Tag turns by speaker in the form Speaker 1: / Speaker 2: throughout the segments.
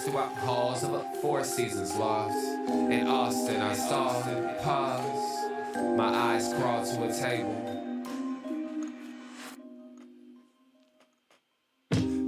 Speaker 1: Throughout halls of up 4 seasons lost. In Austin, I saw, pause. My eyes crawled to a table.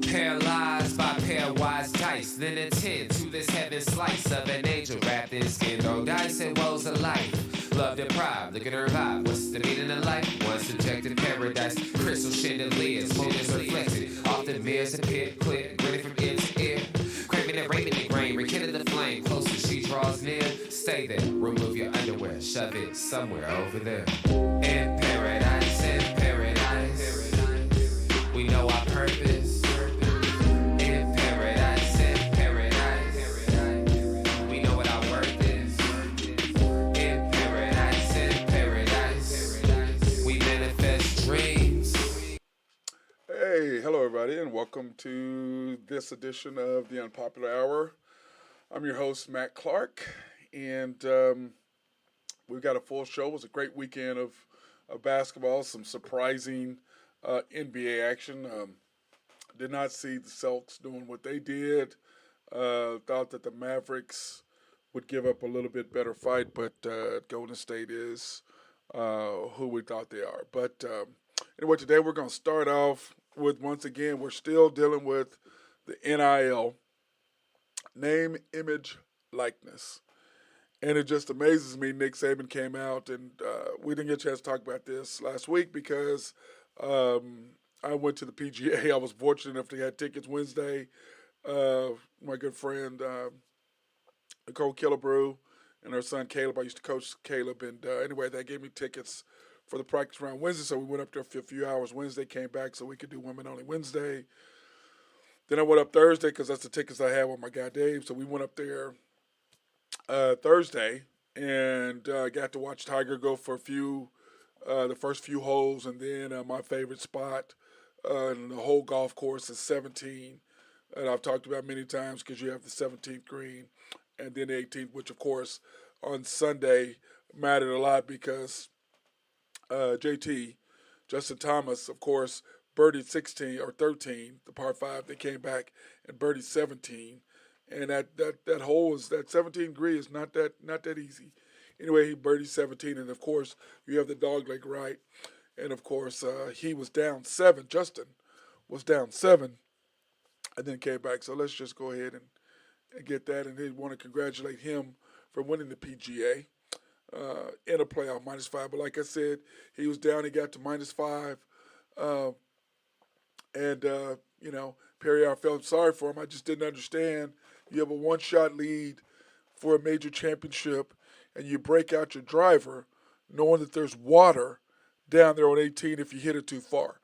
Speaker 1: Paralyzed by pairwise dice, then attend to this heaven slice of an angel wrapped in skin. Though dice and woes of life, love deprived, looking to revive. What's the meaning of life? One subjective paradise, crystal chandeliers, motives reflected. Often mirrors appear clear, grinning from ear to ear. Craving and raving the grain, rekindle the flame. Closer she draws near, stay there. Remove your underwear, shove it somewhere over there. In paradise, we know our purpose. We know what our worth is. In paradise, we manifest dreams.
Speaker 2: Hey, hello everybody, and welcome to this edition of the Unpopular Hour. I'm your host, Matt Clark, and we've got a full show. It was a great weekend of basketball, some surprising NBA action. Did not see the Celtics doing what they did. Thought that the Mavericks would give up a little bit better fight, but Golden State is who we thought they are. But anyway, today we're going to start off with, once again, we're still dealing with the NIL, name, image, likeness. And it just amazes me. Nick Saban came out, and we didn't get a chance to talk about this last week because I went to the PGA. I was fortunate enough to have tickets Wednesday. My good friend Nicole Killebrew and her son Caleb. I used to coach Caleb, and anyway, they gave me tickets for the practice round Wednesday, so we went up there for a few hours Wednesday, came back so we could do women only Wednesday. Then I went up Thursday because that's the tickets I had with my guy Dave, so we went up there Thursday and got to watch Tiger go for the first few holes, and then my favorite spot in the whole golf course is 17, and I've talked about many times because you have the 17th green and then the 18th, which of course on Sunday mattered a lot because JT, Justin Thomas, of course, birdied 16 or 13, the par 5. They came back and birdied 17. And that hole is that 17 degree is not that easy. Anyway, he birdied 17, and of course you have the dog leg right, and of course he was down 7. Justin was down 7, and then came back. So let's just go ahead and get that, and he want to congratulate him for winning the PGA in a playoff -5. But like I said, he was down. He got to -5, uh, and Perry, I felt sorry for him. I just didn't understand. You have a one-shot lead for a major championship, and you break out your driver, knowing that there's water down there on 18 if you hit it too far.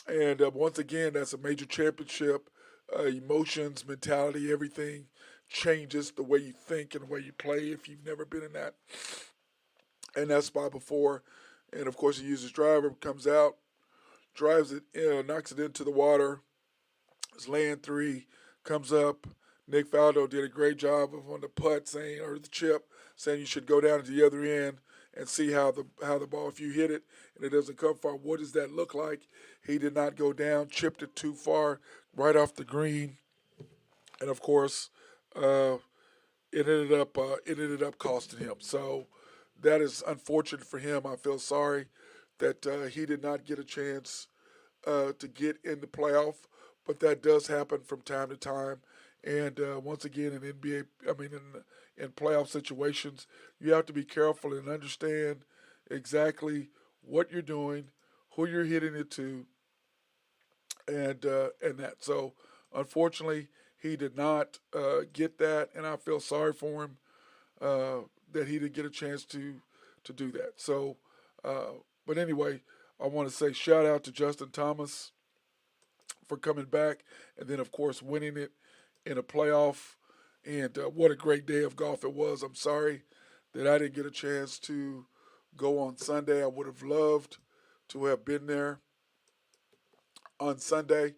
Speaker 2: And once again, that's a major championship. Emotions, mentality, everything changes the way you think and the way you play if you've never been in that spot before. And of course, he uses driver, comes out, drives it, knocks it into the water. It's laying 3, comes up. Nick Faldo did a great job of on the putt saying, or the chip, saying you should go down to the other end and see how the ball, if you hit it and it doesn't come far, what does that look like? He did not go down, chipped it too far, right off the green, and of course, uh, it ended up costing him. So that is unfortunate for him. I feel sorry that he did not get a chance to get in the playoff, but that does happen from time to time. And once again, in NBA, I mean, in playoff situations, you have to be careful and understand exactly what you're doing, who you're hitting it to, and that. So, unfortunately, he did not get that, and I feel sorry for him uh, that he didn't get a chance to do that. So, uh, but anyway, I want to say shout out to Justin Thomas for coming back, and then of course winning it in a playoff. And what a great day of golf it was. I'm sorry that I didn't get a chance to go on Sunday. I would have loved to have been there on Sunday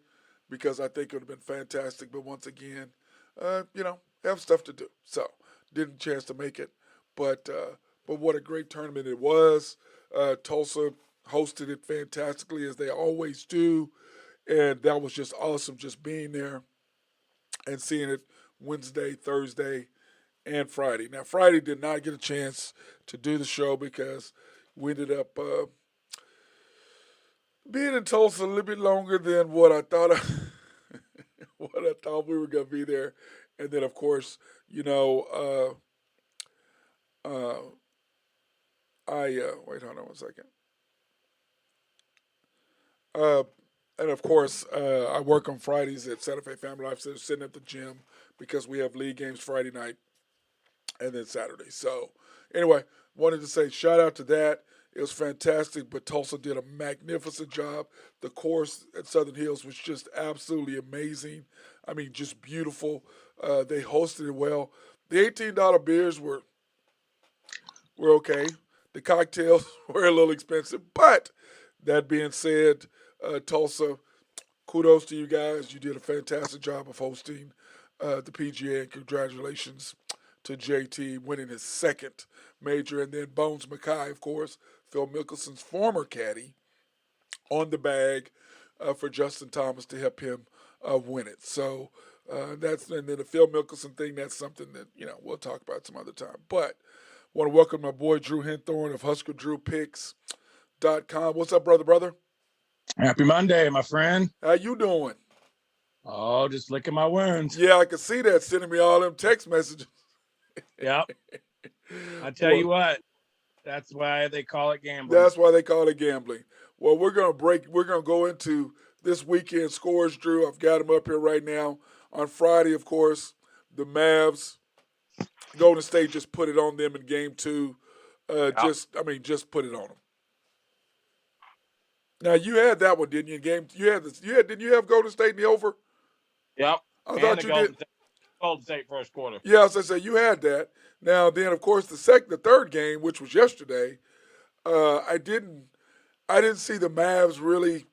Speaker 2: because I think it would have been fantastic. But once again, have stuff to do. So didn't chance to make it. But what a great tournament it was. Tulsa hosted it fantastically as they always do. And that was just awesome just being there and seeing it Wednesday, Thursday, and Friday. Now, Friday did not get a chance to do the show because we ended up being in Tulsa a little bit longer than what I thought. What I thought we were gonna be there, and then of course, you know, uh, I wait, hold on one second. Uh, and of course, I work on Fridays at Santa Fe Family Life Center, sitting at the gym because we have league games Friday night and then Saturday. So anyway, wanted to say shout out to that. It was fantastic, but Tulsa did a magnificent job. The course at Southern Hills was just absolutely amazing. I mean, just beautiful. They hosted it well. The $18 beers were okay. The cocktails were a little expensive, but that being said, Tulsa, kudos to you guys. You did a fantastic job of hosting the PGA, and congratulations to JT winning his second major. And then Bones Mackay, of course, Phil Mickelson's former caddy, on the bag for Justin Thomas to help him win it. So and then the Phil Mickelson thing. That's something that we'll talk about some other time. But want to welcome my boy Drew Henthorn of HuskerDrewPicks.com. What's up, brother?
Speaker 3: Happy Monday, my friend.
Speaker 2: How you doing?
Speaker 3: Oh, just licking my wounds.
Speaker 2: Yeah, I can see that, sending me all them text messages.
Speaker 3: Yep. I tell you what, that's why they call it gambling.
Speaker 2: That's why they call it gambling. Well, we're gonna go into this weekend scores, Drew. I've got them up here right now. On Friday, of course, the Mavs, Golden State just put it on them in Game 2. Just put it on them. Now you had that one, didn't you? Didn't you have Golden State in the over?
Speaker 3: Yep.
Speaker 2: I thought you did.
Speaker 3: Golden State first quarter.
Speaker 2: Yeah, as I say, you had that. Now then, of course, the third game, which was yesterday, I didn't see the Mavs really.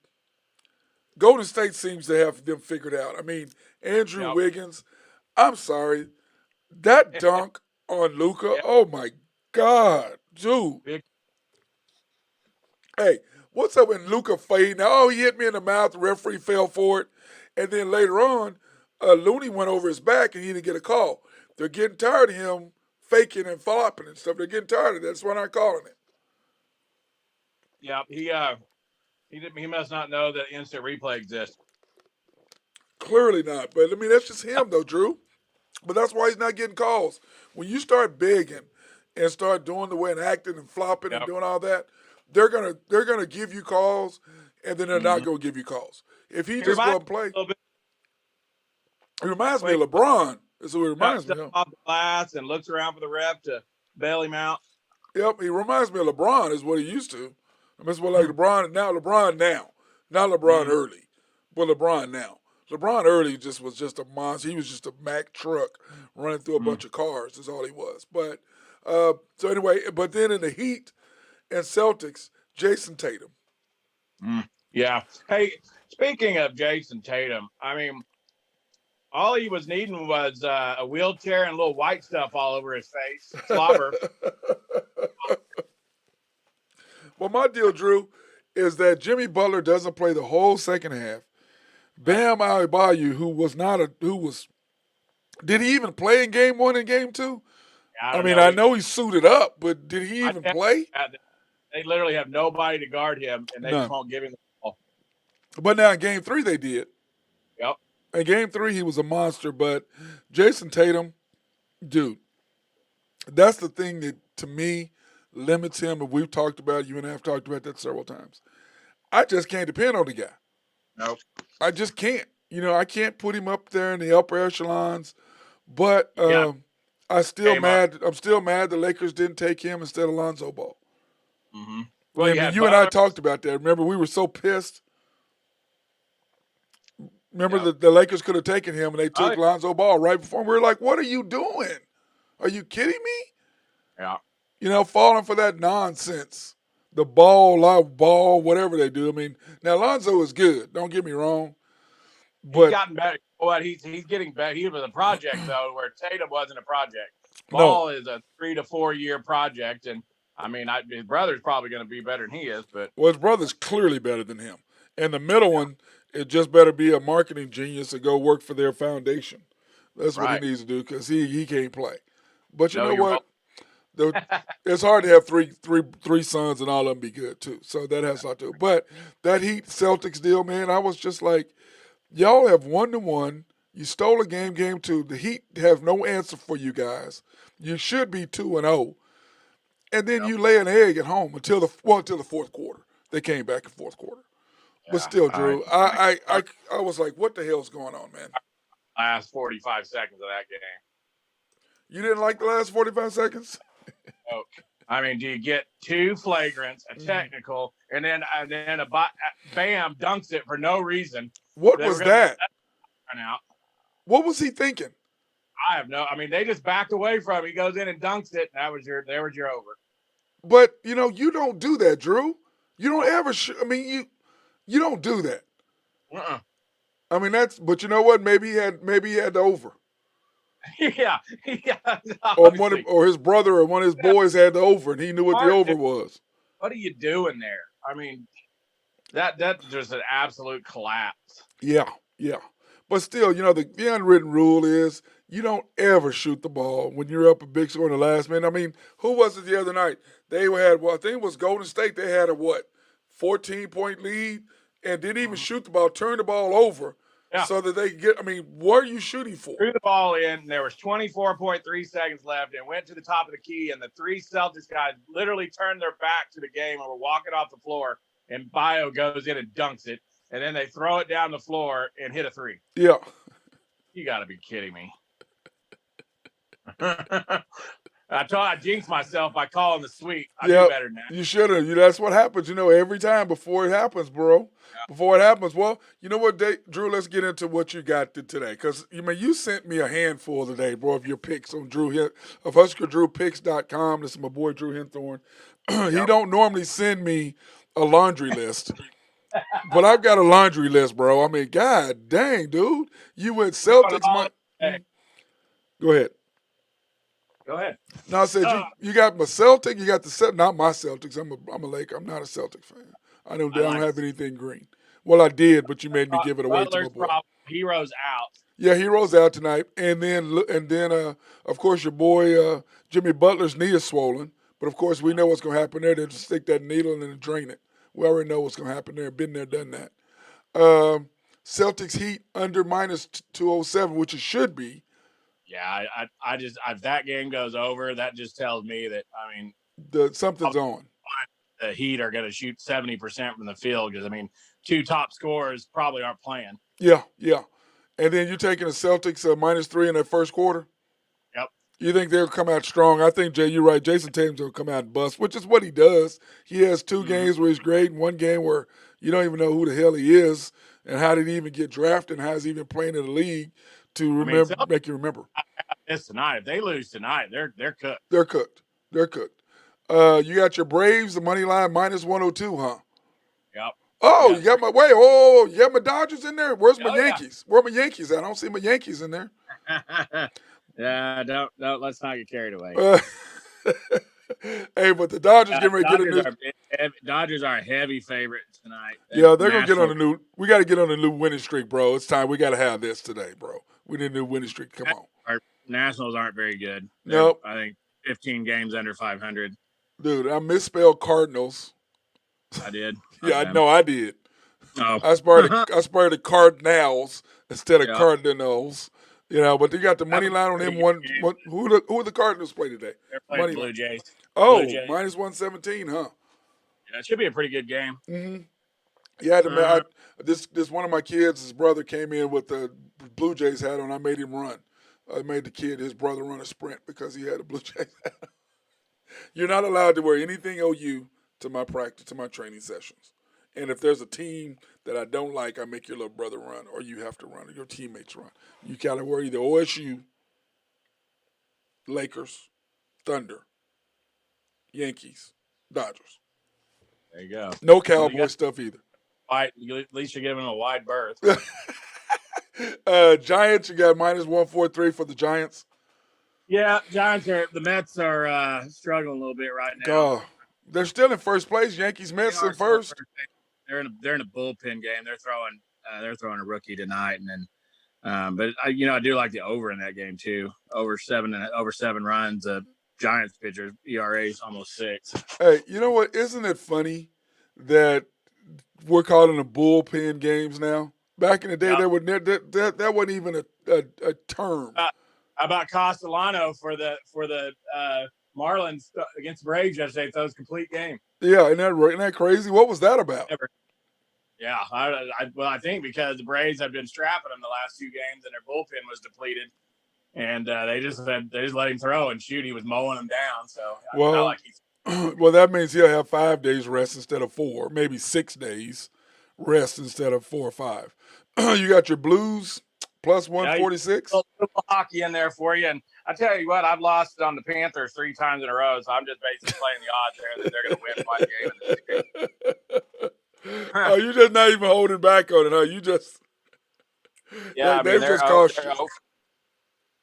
Speaker 2: Golden State seems to have them figured out. I mean, Andrew Wiggins, I'm sorry, that dunk on Luka, oh my God, dude. Hey, what's up with Luka fading? Oh, he hit me in the mouth, the referee fell for it. And then later on, Looney went over his back and he didn't get a call. They're getting tired of him faking and flopping and stuff. They're getting tired of that. That's why I'm not calling it.
Speaker 3: Yeah, he must not know that instant replay exists.
Speaker 2: Clearly not. But, I mean, that's just him, though, Drew. But that's why he's not getting calls. When you start begging and start doing the way and acting and flopping and doing all that, they're gonna give you calls, and then they're not gonna give you calls. If he just go and play, it reminds me of LeBron. That's what it reminds me of.
Speaker 3: Off the glass and looks around for the ref to bail him out.
Speaker 2: Yep, he reminds me of LeBron. Is what he used to. I mean, it's more like LeBron now, not LeBron early, but LeBron now. LeBron early was just a monster. He was just a Mack truck running through a bunch of cars. That's all he was. But so anyway, but then in the Heat and Celtics, Jason Tatum.
Speaker 3: Yeah. Hey, speaking of Jason Tatum, I mean, all he was needing was a wheelchair and a little white stuff all over his face. Slobber.
Speaker 2: Well, my deal, Drew, is that Jimmy Butler doesn't play the whole second half. Bam Adebayo, did he even play in Game 1 and Game 2? I know he suited up, but did he even play?
Speaker 3: They literally have nobody to guard him, and they just won't give him the ball.
Speaker 2: But now in Game 3, they did.
Speaker 3: Yep.
Speaker 2: In Game 3, he was a monster, but Jason Tatum, dude, that's the thing that, to me, limits him, and you and I have talked about that several times. I just can't depend on the guy.
Speaker 3: Nope.
Speaker 2: I just can't. I can't put him up there in the upper echelons, but I'm still mad the Lakers didn't take him instead of Lonzo Ball.
Speaker 3: Mm-hmm.
Speaker 2: Well, you and I talked about that. Remember, we were so pissed. Remember, the Lakers could have taken him, and they took Lonzo Ball right before. We were like, what are you doing? Are you kidding me?
Speaker 3: Yeah.
Speaker 2: Falling for that nonsense. The ball, whatever they do. I mean, now Lonzo is good. Don't get me wrong. But
Speaker 3: he's gotten better. But he's getting better. He was a project, though, where Tatum wasn't a project. Ball is a 3 to 4 year project, and I mean, his brother's probably going to be better than he is. But
Speaker 2: his brother's clearly better than him. And the middle one, it just better be a marketing genius to go work for their foundation. That's what he
Speaker 3: Right.
Speaker 2: needs to do because he can't play. But you
Speaker 3: No,
Speaker 2: know
Speaker 3: you're
Speaker 2: what? It's hard to have three sons and all of them be good too. So that has a lot to do. It. But that Heat Celtics deal, man, I was just like, y'all have 1-1. You stole a game two. The Heat have no answer for you guys. You should be 2-0, and then
Speaker 3: Yep.
Speaker 2: you lay an egg at home until the fourth quarter. They came back in fourth quarter. But
Speaker 3: Yeah.
Speaker 2: still,
Speaker 3: I
Speaker 2: Drew, I was like, what the hell's going on, man?
Speaker 3: last 45 seconds of that game.
Speaker 2: You didn't like the last 45 seconds?
Speaker 3: Oh, I mean, do you get two flagrants, a technical, and then bam, dunks it for no reason?
Speaker 2: What
Speaker 3: They were
Speaker 2: was
Speaker 3: going to
Speaker 2: that?
Speaker 3: run out.
Speaker 2: What was he thinking?
Speaker 3: I have no. I mean, they just backed away from it. He goes in and dunks it. And there was your over.
Speaker 2: But you don't do that, Drew. You don't ever. I mean, you don't do that.
Speaker 3: Uh-uh.
Speaker 2: I mean, but you know what? Maybe he had the over.
Speaker 3: yeah.
Speaker 2: Or his brother or one of his boys had the over, and he knew what the over was.
Speaker 3: What are you doing there? I mean, that just an absolute collapse.
Speaker 2: Yeah. But still, the unwritten rule is you don't ever shoot the ball when you're up a big score in the last minute. I mean, who was it the other night? They had, I think it was Golden State. They had a 14-point lead, and didn't even shoot the ball, turned the ball over. Yeah. So that they get. I mean, what are you shooting for?
Speaker 3: Threw the ball in. There was 24.3 seconds left, and went to the top of the key. And the three Celtics guys literally turned their back to the game and were walking off the floor. And Bio goes in and dunks it, and then they throw it down the floor and hit a three.
Speaker 2: Yeah,
Speaker 3: you got to be kidding me. I jinxed myself by calling the sweep. I do better than that.
Speaker 2: You should have. That's what happens, every time before it happens, bro. Yeah. Before it happens. Well, you know what, Drew, let's get into what you got today. Because, you sent me a handful today, bro, of your picks on of HuskerDrewPicks.com. This is my boy, Drew Henthorn. He don't normally send me a laundry list. But I've got a laundry list, bro. I mean, God dang, dude. You went Celtics. Go ahead.
Speaker 3: Go ahead.
Speaker 2: No, I said you got my Celtic. You got not my Celtics. I'm a Laker. I'm not a Celtic fan. I don't have anything green. Well, I did, but you made me give it away to my boy.
Speaker 3: Hero's out.
Speaker 2: Yeah, Hero's out tonight, and then of course your boy Jimmy Butler's knee is swollen. But of course we know what's going to happen there. They just stick that needle and then drain it. We already know what's going to happen there. Been there, done that. Celtics Heat under minus 207, which it should be.
Speaker 3: Yeah, I just if that game goes over, that just tells me that
Speaker 2: something's on.
Speaker 3: The Heat are going to shoot 70% from the field because two top scorers probably aren't playing.
Speaker 2: Yeah, and then you're taking the Celtics minus 3 in that first quarter.
Speaker 3: Yep.
Speaker 2: You think they'll come out strong? I think you're right. Jason Tatum's will come out and bust, which is what he does. He has 2 games where he's great, and 1 game where you don't even know who the hell he is, and how did he even get drafted, and how is he even playing in the league to make you remember.
Speaker 3: This tonight, if they lose tonight, they're cooked.
Speaker 2: They're cooked. You got your Braves, the money line minus 102, huh?
Speaker 3: Yep.
Speaker 2: Oh, you got you got my Dodgers in there? Where's my Yankees? Where are my Yankees at? I don't see my Yankees in there.
Speaker 3: Yeah, don't let's not get carried away.
Speaker 2: Hey, but the Dodgers getting ready to get a new.
Speaker 3: Dodgers are a heavy favorite tonight.
Speaker 2: Yeah, they're gonna get on a new. We got to get on a new winning streak, bro. It's time. We got to have this today, bro. We need a new winning streak. Come on.
Speaker 3: Our Nationals aren't very good.
Speaker 2: Nope.
Speaker 3: I think 15 games under 500.
Speaker 2: Dude, I misspelled Cardinals.
Speaker 3: I did.
Speaker 2: Yeah, I know I did.
Speaker 3: Oh.
Speaker 2: I spelled the Cardinals instead of Cardinals. But you got the money line on them. Who the Cardinals play today?
Speaker 3: They're playing Blue Jays.
Speaker 2: Oh,
Speaker 3: Blue Jays.
Speaker 2: minus 117, huh?
Speaker 3: Yeah, it should be a pretty good game.
Speaker 2: Mm-hmm. Yeah, this one of my kids, his brother came in with the Blue Jays hat on. I made him run. I made his brother run a sprint because he had a Blue Jays hat on. You're not allowed to wear anything OU to my practice, to my training sessions. And if there's a team that I don't like, I make your little brother run, or you have to run, or your teammates run. You got to wear either OSU, Lakers, Thunder, Yankees, Dodgers.
Speaker 3: There you go.
Speaker 2: No Cowboy stuff either.
Speaker 3: At least you're giving them a wide berth.
Speaker 2: Giants, you got minus 143 for the Giants.
Speaker 3: Yeah, the Mets are struggling a little bit right now.
Speaker 2: They're still in first place. Yankees, Mets in first.
Speaker 3: They're in a bullpen game. They're throwing a rookie tonight, and then But I do like the over in that game too. Over 7 runs. Giants pitcher ERA is almost 6.
Speaker 2: Hey, you know what? Isn't it funny that we're calling them bullpen games now? Back in the day,
Speaker 3: Yep.
Speaker 2: that wasn't even a term.
Speaker 3: How about Castellano for the Marlins against the Braves yesterday? Throws complete game.
Speaker 2: Yeah, isn't that crazy? What was that about?
Speaker 3: Yeah, I think because the Braves have been strapping them the last 2 games and their bullpen was depleted, and they just let him throw and shoot. He was mowing them down. So
Speaker 2: Well, well, that means he'll have 5 days rest instead of 4, maybe 6 days rest instead of 4 or 5. You got your Blues plus 146.
Speaker 3: A little hockey in there for you, and I tell you what, I've lost on the Panthers 3 times in a row, so I'm just basically playing the odds there that they're going to win one game.
Speaker 2: Oh, you're just not even holding back on it, huh? You just they've just cost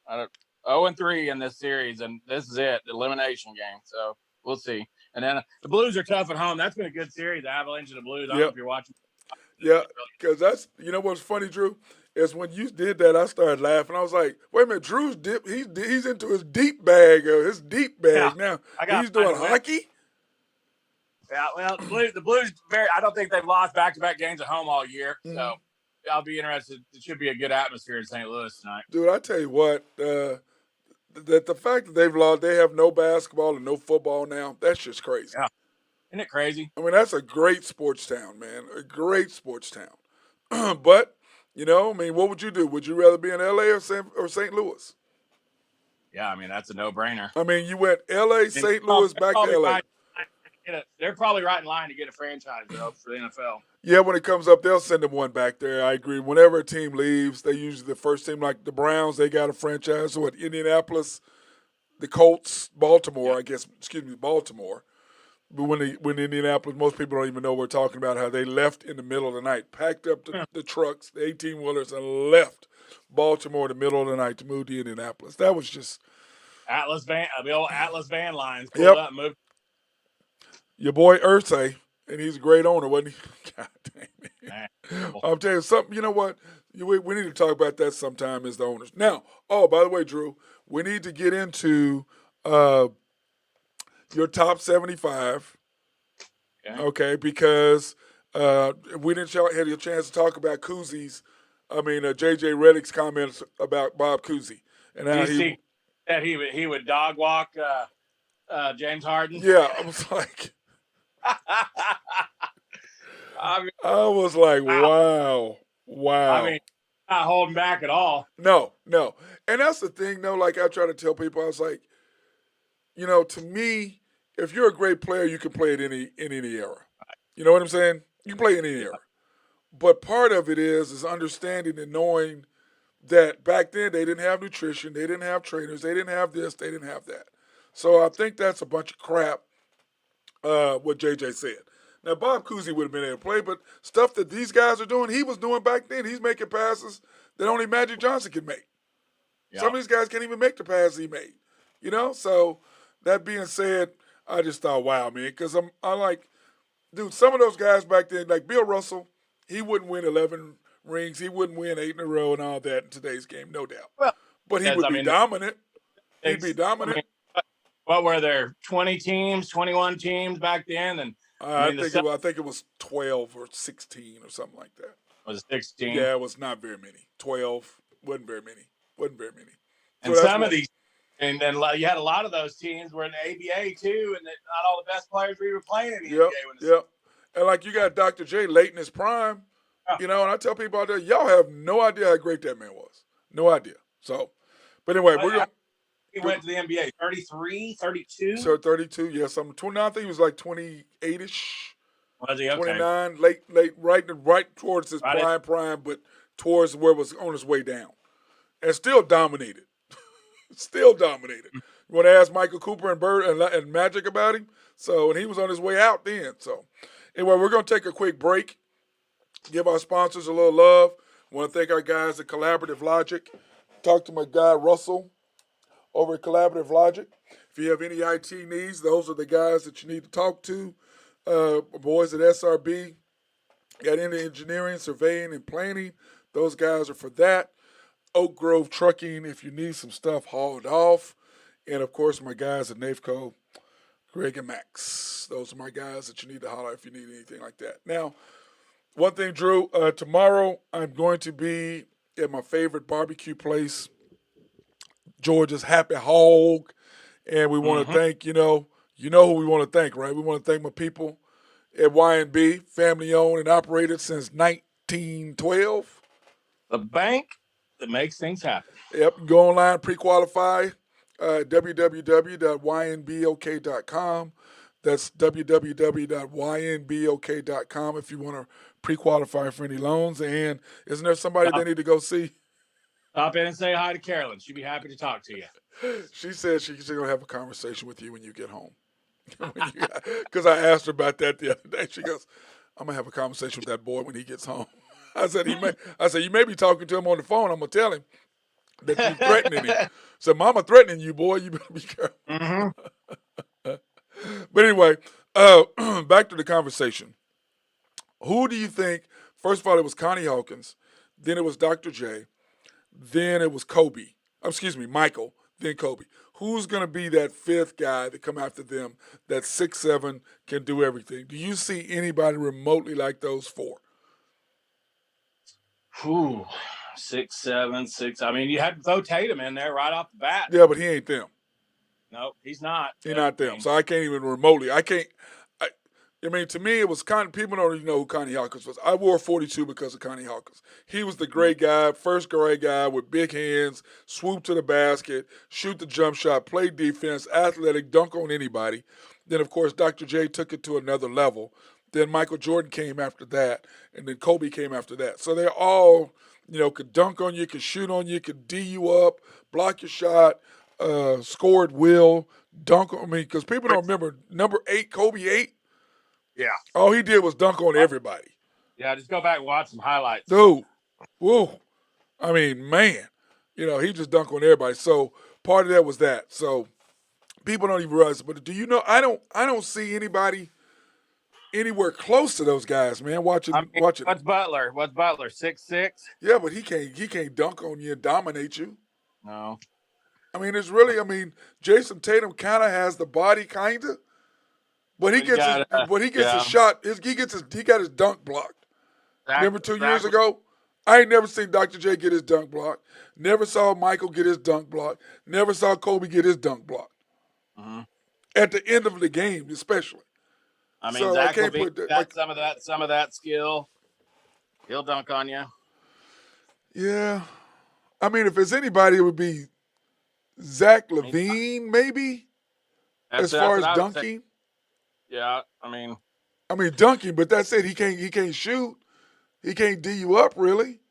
Speaker 2: you.
Speaker 3: 0-3 in this series, and this is it, the elimination game. So we'll see. And then the Blues are tough at home. That's been a good series, the Avalanche and the Blues. I don't know if you're watching.
Speaker 2: Yeah, because that's what's funny, Drew, is when you did that, I started laughing. I was like, wait a minute, Drew's dip. He's into his deep bag now. He's doing hockey.
Speaker 3: Yeah, well, the Blues. I don't think they've lost back-to-back games at home all year. Mm-hmm. So I'll be interested. It should be a good atmosphere in St. Louis tonight.
Speaker 2: Dude, I tell you what, that the fact that they've lost, they have no basketball and no football now. That's just crazy.
Speaker 3: Yeah. Isn't it crazy?
Speaker 2: I mean, that's a great sports town, man. A great sports town. But what would you do? Would you rather be in L.A. or St. Louis?
Speaker 3: Yeah, I mean that's a no-brainer.
Speaker 2: I mean, you went L.A., St. Louis, back to L.A.
Speaker 3: They're probably right in line to get a franchise though for the NFL.
Speaker 2: Yeah, when it comes up, they'll send them one back there. I agree. Whenever a team leaves, they usually the first team, like the Browns, they got a franchise. So at Indianapolis, the Colts, Baltimore, Baltimore. But when Indianapolis, most people don't even know we're talking about how they left in the middle of the night, packed up the trucks, the 18-wheelers, and left Baltimore in the middle of the night to move to Indianapolis. That was just
Speaker 3: the old Atlas van lines pulled up and moved.
Speaker 2: Your boy Ursay, and he's a great owner, wasn't he? God damn it. I'm telling you something, you know what? We need to talk about that sometime as the owners. Now, by the way, Drew, we need to get into your top 75. Okay, because we didn't have a chance to talk about J.J. Redick's comments about Bob Cousy. And how
Speaker 3: he would dog walk James Harden?
Speaker 2: Yeah, I was like... I was like, wow.
Speaker 3: I mean, not holding back at all.
Speaker 2: No. And that's the thing, though, like I try to tell people, I was like, to me, if you're a great player, you can play in any era. You know what I'm saying? You can play in any era. But part of it is understanding and knowing that back then they didn't have nutrition, they didn't have trainers, they didn't have this, they didn't have that. So I think that's a bunch of crap. What JJ said. Now, Bob Cousy would have been able to play, but stuff that these guys are doing, he was doing back then. He's making passes that only Magic Johnson can make. Yep. Some of these guys can't even make the passes he made. So that being said, I just thought, wow, man, because I like, dude, some of those guys back then, like Bill Russell, he wouldn't win 11 rings. He wouldn't win 8 in a row and all that in today's game, no doubt. Well, but he would be dominant. He'd be dominant.
Speaker 3: What were there, 20 teams, 21 teams back then? And
Speaker 2: I think it was 12 or 16 or something like that.
Speaker 3: Was it 16?
Speaker 2: Yeah, it was not very many. 12 wasn't very many.
Speaker 3: And so some of these, and then you had a lot of those teams were in the ABA too, and not all the best players were even playing in the ABA.
Speaker 2: Yep. And like you got Dr. J late in his prime, and I tell people out there, y'all have no idea how great that man was. No idea. So, but anyway, we're going to.
Speaker 3: He went to the NBA, 33, 32?
Speaker 2: So 32, yes. I'm 29. I think he was like 28-ish.
Speaker 3: Was he? Okay.
Speaker 2: 29, late, right towards his prime, but towards where it was on his way down. And still dominated. You want to ask Michael Cooper and Bird and Magic about him? So, and he was on his way out then. So, anyway, we're going to take a quick break, give our sponsors a little love. I want to thank our guys at Collaborative Logic. Talk to my guy, Russell, over at Collaborative Logic. If you have any IT needs, those are the guys that you need to talk to. Boys at SRB, got into engineering, surveying, and planning. Those guys are for that. Oak Grove Trucking if you need some stuff hauled off. And of course, my guys at Nafco, Greg and Max. Those are my guys that you need to holler if you need anything like that. Now, one thing, Drew, tomorrow I'm going to be at my favorite barbecue place, Georgia's Happy Hog. And we want to thank, who we want to thank, right? We want to thank my people at Y&B, family owned and operated since 1912.
Speaker 3: The bank that makes things happen.
Speaker 2: Yep, go online, pre-qualify, www.ynbok.com. That's www.ynbok.com if you want to pre-qualify for any loans. And isn't there somebody they need to go see?
Speaker 3: Stop in and say hi to Carolyn. She'd be happy to talk to you.
Speaker 2: She said she's going to have a conversation with you when you get home. Because I asked her about that the other day. She goes, I'm going to have a conversation with that boy when he gets home. I said, you may be talking to him on the phone. I'm going to tell him that you're threatening him. So, Mama threatening you, boy. You better be careful. But anyway, back to the conversation. Who do you think, first of all, it was Connie Hawkins, then it was Dr. J, then it was Michael, then Kobe. Who's going to be that fifth guy to come after them that 6'7" can do everything? Do you see anybody remotely like those four?
Speaker 3: 6'7", 6. I mean, you had to throw Tatum in there right off the bat.
Speaker 2: Yeah, but he ain't them.
Speaker 3: No, he's not.
Speaker 2: He's not them. So I can't even remotely. To me, it was people don't even know who Connie Hawkins was. I wore 42 because of Connie Hawkins. He was the great guy, first great guy with big hands, swoop to the basket, shoot the jump shot, play defense, athletic, dunk on anybody. Then, of course, Dr. J took it to another level. Then Michael Jordan came after that, and then Kobe came after that. So they're all, could dunk on you, could shoot on you, could D you up, block your shot, score at will, dunk on me. Because people don't remember number 8, Kobe 8.
Speaker 3: Yeah.
Speaker 2: All he did was dunk on everybody.
Speaker 3: Yeah, just go back and watch some highlights.
Speaker 2: Dude, woo. I mean, man, he just dunked on everybody. So part of that was that. So people don't even realize it. But do you know, I don't see anybody anywhere close to those guys, man. Watching.
Speaker 3: What's Butler? 6'6"?
Speaker 2: Yeah, but he can't dunk on you and dominate you.
Speaker 3: No.
Speaker 2: I mean, Jason Tatum kind of has the body, kind of. But he gets his shot. He got his dunk blocked. Remember 2 years ago? I ain't never seen Dr. J get his dunk blocked. Never saw Michael get his dunk blocked. Never saw Kobe get his dunk blocked. At the end of the game, especially.
Speaker 3: I mean, Zach got some of that skill. He'll dunk on you.
Speaker 2: Yeah. I mean, if there's anybody, it would be Zach LaVine, maybe, as far as dunking.
Speaker 3: Yeah, I mean
Speaker 2: dunking, but that's it. He can't shoot. He can't D you up, really.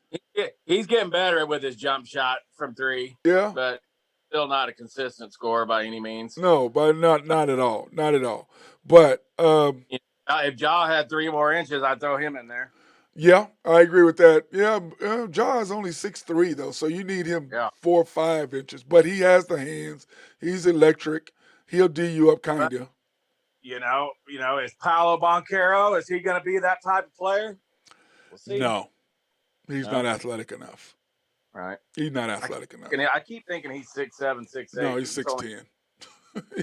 Speaker 3: He's getting better with his jump shot from 3.
Speaker 2: Yeah,
Speaker 3: but still not a consistent scorer by any means.
Speaker 2: No, but not at all. Not at all. But
Speaker 3: if Ja had 3 more inches, I'd throw him in there.
Speaker 2: Yeah, I agree with that. Yeah, Ja is only 6'3", though, so you need him 4 or 5 inches. But he has the hands. He's electric. He'll D you up, kind of.
Speaker 3: Is Paolo Banchero, is he going to be that type of player? We'll see.
Speaker 2: No, he's not athletic enough.
Speaker 3: Right.
Speaker 2: He's not athletic enough.
Speaker 3: I keep thinking he's 6'7", 6'8".
Speaker 2: No, he's 6'10".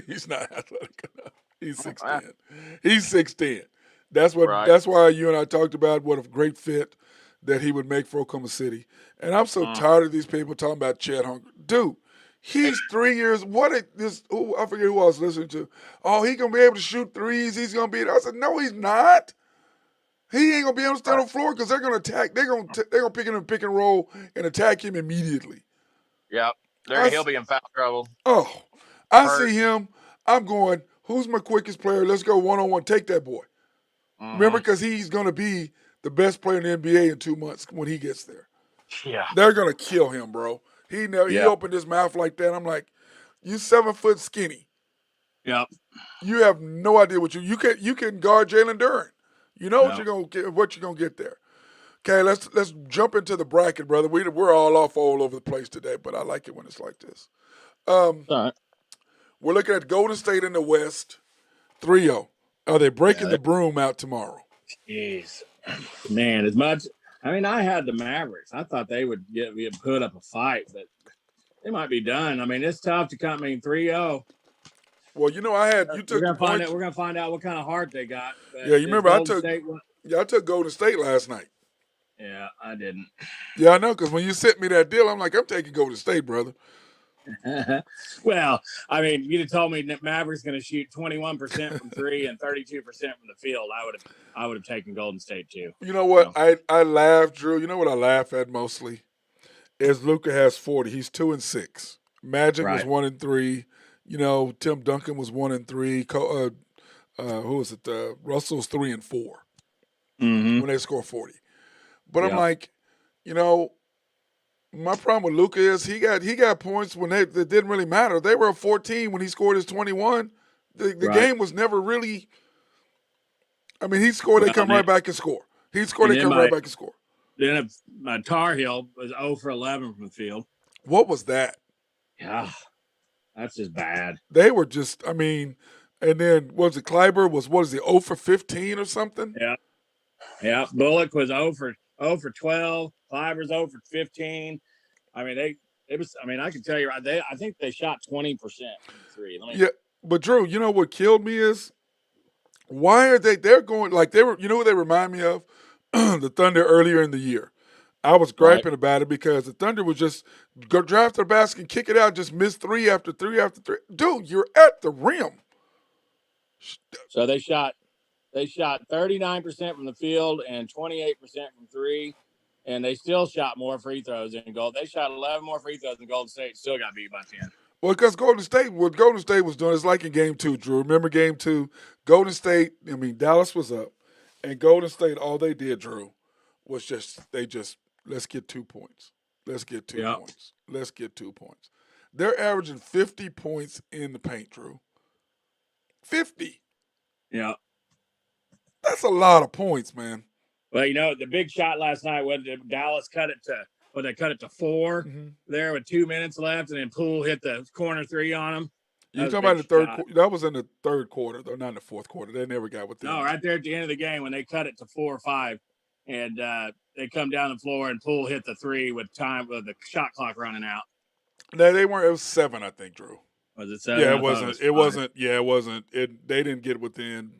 Speaker 2: He's not athletic enough. He's 6'10". He's 6'10". That's why you and I talked about what a great fit that he would make for Oklahoma City. And I'm so tired of these people talking about Chet Hunger. Dude, he's 3 years. I forget who I was listening to. Oh, he gonna be able to shoot threes. He's gonna be. I said, no, he's not. He ain't gonna be able to stand on the floor because they're gonna attack. They're gonna pick him and pick and roll and attack him immediately.
Speaker 3: Yep, he'll be in foul trouble.
Speaker 2: Oh, I see him. I'm going. Who's my quickest player? Let's go 1-on-1. Take that boy. Remember, because he's gonna be the best player in the NBA in 2 months when he gets there.
Speaker 3: Yeah,
Speaker 2: they're gonna kill him, bro. He opened his mouth like that. I'm like, you 7 foot skinny.
Speaker 3: Yep.
Speaker 2: You have no idea what you can guard Jalen Duren. You know what you're gonna get there. Okay, let's jump into the bracket, brother. We're all over the place today, but I like it when it's like this.
Speaker 3: All right.
Speaker 2: We're looking at Golden State in the West, 3-0. Are they breaking the broom out tomorrow?
Speaker 3: Jeez, man, as much I mean, I had the Mavericks. I thought they would get put up a fight, but they might be done. I mean, it's tough to come. I mean, 3-0.
Speaker 2: Well, you took the points.
Speaker 3: We're gonna find out what kind of heart they got.
Speaker 2: Yeah, you remember I took Golden State last night.
Speaker 3: Yeah, I didn't.
Speaker 2: Yeah, I know, because when you sent me that deal, I'm like, I'm taking Golden State, brother.
Speaker 3: Well, I mean, you'd have told me that Mavericks going to shoot 21% from three and 32% from the field. I would have taken Golden State too.
Speaker 2: You know what? I laugh, Drew. You know what I laugh at mostly is Luka has 40. He's 2-6. Magic was 1-3. Tim Duncan was 1-3. Who was it? Russell's 3-4 when they score 40. But I'm like, my problem with Luka is he got points when that didn't really matter. They were 14 when he scored his 21. The game was never really. I mean, he scored. They come right back and score. He scored. They come right back and score.
Speaker 3: Then Tar Heel was 0 for 11 from the field.
Speaker 2: What was that?
Speaker 3: Yeah, that's just bad.
Speaker 2: They were just. I mean, and then what was it? Kleiber was 0 for 15 or something?
Speaker 3: Yeah. Bullock was 0 for 12. Kleiber's 0 for 15. I mean, it was. I mean, I can tell you, I think they shot 20% from three.
Speaker 2: Yeah, but Drew, you know what killed me is why are they're going like they were. You know what they remind me of? The Thunder earlier in the year. I was griping about it because the Thunder was just go drive to the basket and kick it out, just miss 3 after 3 after 3. Dude, you're at the rim.
Speaker 3: So they shot 39% from the field and 28% from three, and they still shot more free throws than Gold. They shot 11 more free throws than Golden State. Still got beat by 10.
Speaker 2: Well, because what Golden State was doing is like in Game 2, Drew. Remember Game 2? Golden State, Dallas was up, and Golden State, all they did, Drew, was let's get 2 points. Let's get 2 points. Let's get 2 points. They're averaging 50 points in the paint, Drew. 50.
Speaker 3: Yeah.
Speaker 2: That's a lot of points, man.
Speaker 3: Well, the big shot last night when Dallas cut it to 4 there with 2 minutes left, and then Poole hit the corner three on him.
Speaker 2: You're talking about the third quarter. That was in the third quarter, though, not in the fourth quarter. They never got within.
Speaker 3: No, right there at the end of the game when they cut it to 4 or 5, and they come down the floor and Poole hit the three with the shot clock running out.
Speaker 2: No, they weren't. It was 7, I think, Drew.
Speaker 3: Was it 7?
Speaker 2: Yeah, it wasn't. It wasn't. Yeah, it wasn't. They didn't get within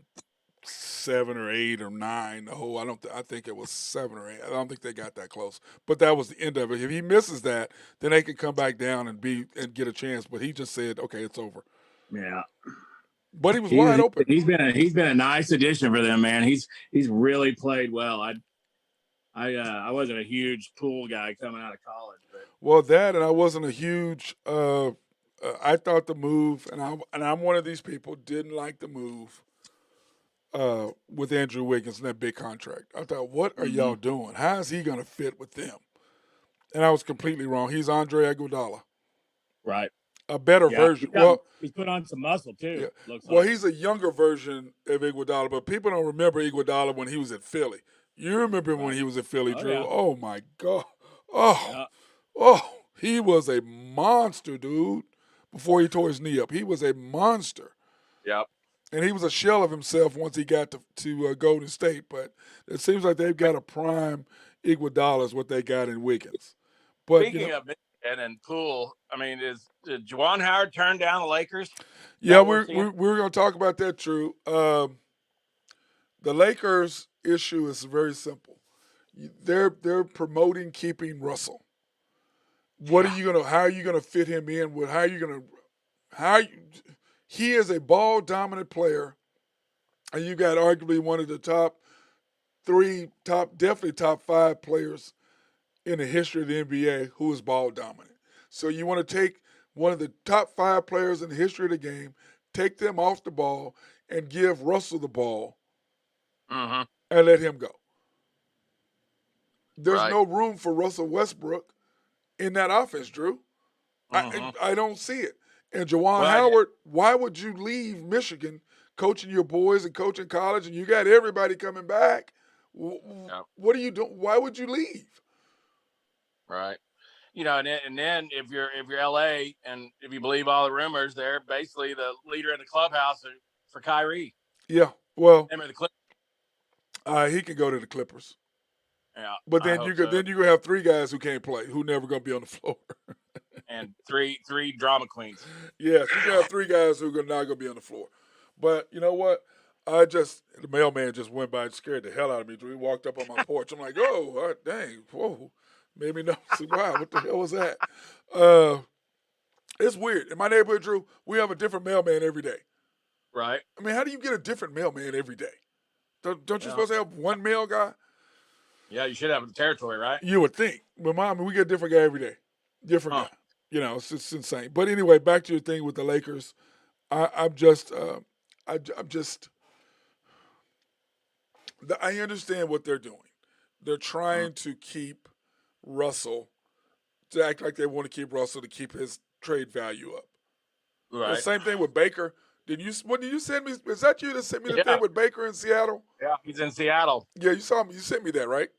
Speaker 2: 7 or 8 or 9. I think it was 7 or 8. I don't think they got that close. But that was the end of it. If he misses that, then they could come back down and get a chance. But he just said, "Okay, it's over."
Speaker 3: Yeah.
Speaker 2: But he was wide open.
Speaker 3: He's been a nice addition for them, man. He's really played well. I wasn't a huge Poole guy coming out of college, but
Speaker 2: and I wasn't a huge. I thought the move, and I'm one of these people, didn't like the move with Andrew Wiggins and that big contract. I thought, what are y'all doing? How is he going to fit with them? And I was completely wrong. He's Andre Iguodala.
Speaker 3: Right.
Speaker 2: A better version.
Speaker 3: He's put on some muscle, too.
Speaker 2: Yeah. He's a younger version of Iguodala, but people don't remember Iguodala when he was at Philly. You remember him when he was at Philly, Drew.
Speaker 3: Yeah.
Speaker 2: Oh, my God. He was a monster, dude, before he tore his knee up. He was a monster.
Speaker 3: Yep.
Speaker 2: And he was a shell of himself once he got to Golden State. But it seems like they've got a prime Iguodala is what they got in Wiggins. But,
Speaker 3: Speaking of Michigan and Poole, I mean, did Juwan Howard turn down the Lakers?
Speaker 2: Yeah, we're going to talk about that, Drew. The Lakers issue is very simple. They're promoting keeping Russell. How are you gonna fit him in with he is a ball dominant player, and you got arguably one of the definitely top 5 players in the history of the NBA who is ball dominant. So you want to take one of the top 5 players in the history of the game, take them off the ball, and give Russell the ball, and let him go. There's no room for Russell Westbrook in that offense, Drew. I don't see it. And Juwan Howard, why would you leave Michigan coaching your boys and coaching college, and you got everybody coming back? What are you doing? Why would you leave?
Speaker 3: Right. And then if you're LA, and if you believe all the rumors, they're basically the leader in the clubhouse for Kyrie.
Speaker 2: Yeah. Well,
Speaker 3: The Clippers.
Speaker 2: he can go to the Clippers.
Speaker 3: Yeah,
Speaker 2: But
Speaker 3: I
Speaker 2: then
Speaker 3: hope so.
Speaker 2: you're gonna have 3 guys who can't play, who never gonna be on the floor.
Speaker 3: And three drama queens.
Speaker 2: Yes, you're gonna have 3 guys who are not gonna be on the floor. But you know what? The mailman just went by and scared the hell out of me. He walked up on my porch. I'm like, oh, dang, whoa, made me know. Wow, what the hell was that? It's weird. In my neighborhood, Drew, we have a different mailman every day.
Speaker 3: Right.
Speaker 2: I mean, how do you get a different mailman every day? Don't you
Speaker 3: Yeah.
Speaker 2: supposed to have one mail guy?
Speaker 3: Yeah, you should have the territory, right?
Speaker 2: You would think. But we get a different guy every day. Different
Speaker 3: Huh.
Speaker 2: guy. You know, it's insane. But anyway, back to your thing with the Lakers. I'm just I understand what they're doing. They're trying to keep Russell, to act like they want to keep Russell to keep his trade value up.
Speaker 3: Right.
Speaker 2: The same thing with Baker. What did you send me? Is that you that sent me the thing with Baker in Seattle?
Speaker 3: Yeah, he's in Seattle.
Speaker 2: Yeah, you saw me. You sent me that, right?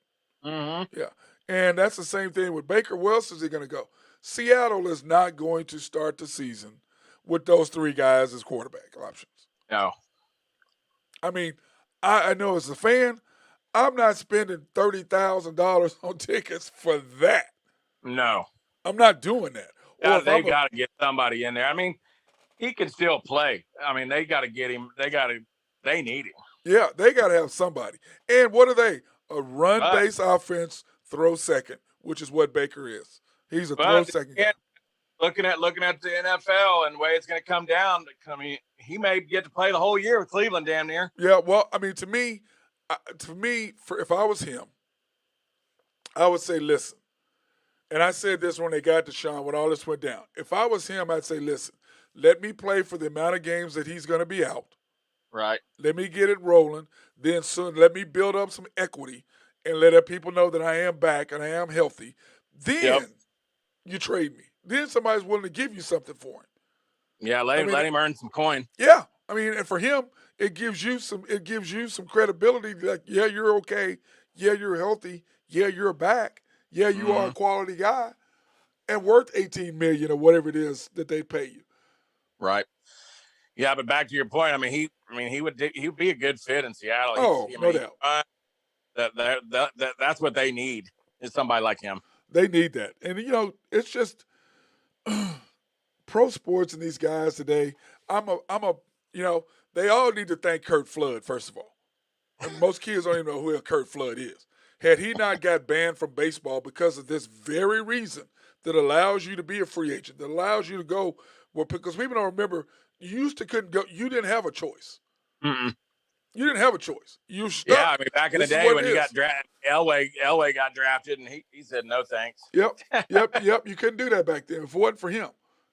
Speaker 3: Mm-hmm.
Speaker 2: Yeah. And that's the same thing with Baker. Where else is he going to go? Seattle is not going to start the season with those 3 guys as quarterback options.
Speaker 3: No.
Speaker 2: I mean, I know as a fan, I'm not spending $30,000 on tickets for that.
Speaker 3: No.
Speaker 2: I'm not doing that.
Speaker 3: Yeah, they got to get somebody in there. I mean, he can still play. I mean, they got to get him. They need him.
Speaker 2: Yeah, they got to have somebody. And what are they? A run-based offense, throw second, which is what Baker is. He's a throw second guy.
Speaker 3: Looking at the NFL and the way it's going to come down, I mean, he may get to play the whole year with Cleveland, damn near.
Speaker 2: Yeah, well, I mean, to me, if I was him, I would say, listen. And I said this when they got to Sean, when all this went down. If I was him, I'd say, listen, let me play for the amount of games that he's going to be out.
Speaker 3: Right.
Speaker 2: Let me get it rolling. Then soon, let me build up some equity and let people know that I am back and I am healthy. Then you trade me. Then somebody's willing to give you something for him.
Speaker 3: Yeah, let him earn some coin.
Speaker 2: Yeah, I mean, and for him, it gives you some credibility. Like, yeah, you're okay. Yeah, you're healthy. Yeah, you're back. Yeah, you are a quality guy, and worth $18 million or whatever it is that they pay you.
Speaker 3: Right. Yeah, but back to your point. I mean, he would be a good fit in Seattle.
Speaker 2: No doubt.
Speaker 3: That's what they need is somebody like him.
Speaker 2: They need that, and it's just pro sports and these guys today. They all need to thank Kurt Flood first of all. And most kids don't even know who Kurt Flood is. Had he not got banned from baseball because of this very reason that allows you to be a free agent, that allows you to go because people don't remember, you used to couldn't go. You didn't have a choice.
Speaker 3: Mm-mm.
Speaker 2: You didn't have a choice. You stuck.
Speaker 3: Yeah, I mean, back in the day when he got drafted, Elway got drafted, and he said no thanks.
Speaker 2: Yep. You couldn't do that back then. If it wasn't for him,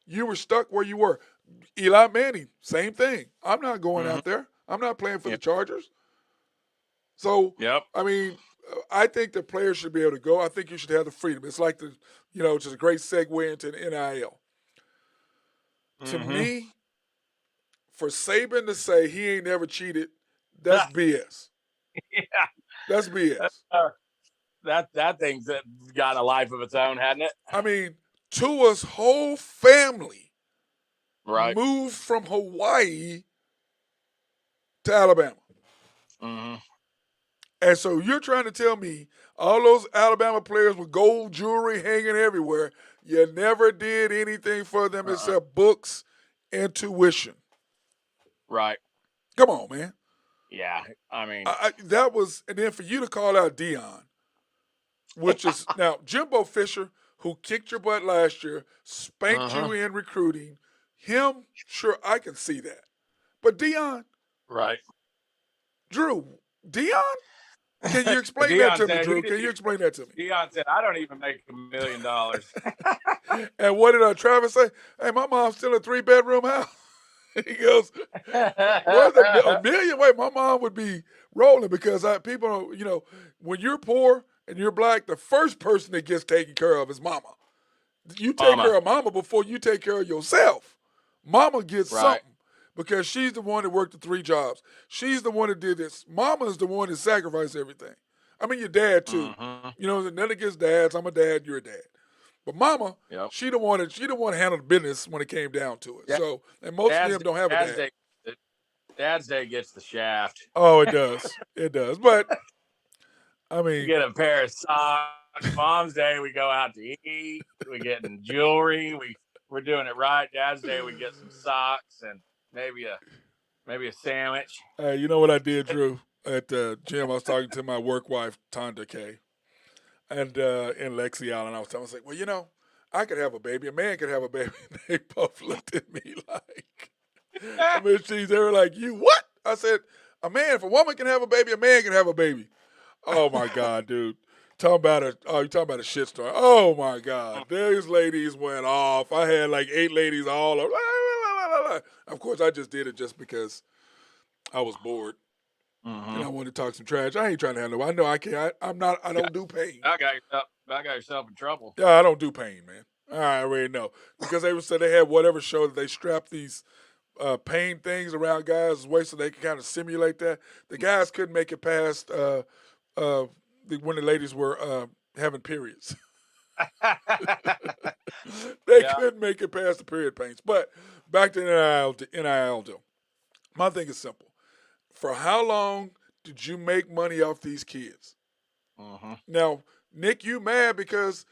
Speaker 2: you were stuck where you were. Eli Manning, same thing. I'm not going out there. I'm not playing for the Chargers. So, I mean, I think the players should be able to go. I think you should have the freedom. It's like just a great segue into the NIL. To me, for Saban to say he ain't never cheated, that's BS.
Speaker 3: Yeah,
Speaker 2: that's BS.
Speaker 3: That thing's got a life of its own, hasn't it?
Speaker 2: I mean, Tua's whole family moved from Hawaii to Alabama.
Speaker 3: Mm-hmm.
Speaker 2: And so you're trying to tell me all those Alabama players with gold jewelry hanging everywhere, you never did anything for them except books and tuition.
Speaker 3: Right.
Speaker 2: Come on, man.
Speaker 3: Yeah, I mean.
Speaker 2: That was, and then for you to call out Dion, which is, now, Jimbo Fisher, who kicked your butt last year, spanked you in recruiting, him, sure, I can see that. But Dion.
Speaker 3: Right.
Speaker 2: Drew, Dion? Can you explain that to me, Drew? Can you explain that to me?
Speaker 3: Dion said, I don't even make $1 million.
Speaker 2: And what did Travis say? Hey, my mom's still in a 3-bedroom house. He goes, what's $1 million? Wait, my mom would be rolling because people, when you're poor and you're black, the first person that gets taken care of is mama. You take care of mama before you take care of yourself. Mama gets something. Because she's the one that worked the 3 jobs. She's the one that did this. Mama's the one that sacrificed everything. I mean, your dad, too. None against dads. I'm a dad, you're a dad. But mama, she the one that handled business when it came down to it. Yep. So, and most of them don't have a dad.
Speaker 3: Dad's Day gets the shaft.
Speaker 2: Oh, it does. It does. But I
Speaker 3: We
Speaker 2: mean,
Speaker 3: get a pair of socks. Mom's Day, we go out to eat. We getting jewelry. We're doing it right. Dad's Day, we get some socks and maybe a sandwich.
Speaker 2: you know what I did, Drew? At the gym, I was talking to my work wife, Tonda K, and in Lexi Island, I was telling her, well, I could have a baby. A man could have a baby. They both looked at me like, they were like, you what? I said, if a woman can have a baby, a man can have a baby. Oh my God, dude. You talking about a shit story. Oh my God. These ladies went off. I had like 8 ladies all over. Of course, I just did it just because I was bored. And I wanted to talk some trash. I ain't trying to handle it. I know I can't. I don't do pain.
Speaker 3: I got yourself in trouble.
Speaker 2: Yeah, I don't do pain, man. I already know. Because they said they had whatever show that they strapped these pain things around guys' waist so they could kind of simulate that. The guys couldn't make it past when the ladies were having periods. They couldn't make it past the period pains. But back to NIL deal. My thing is simple. For how long did you make money off these kids? Now, Nick, you mad because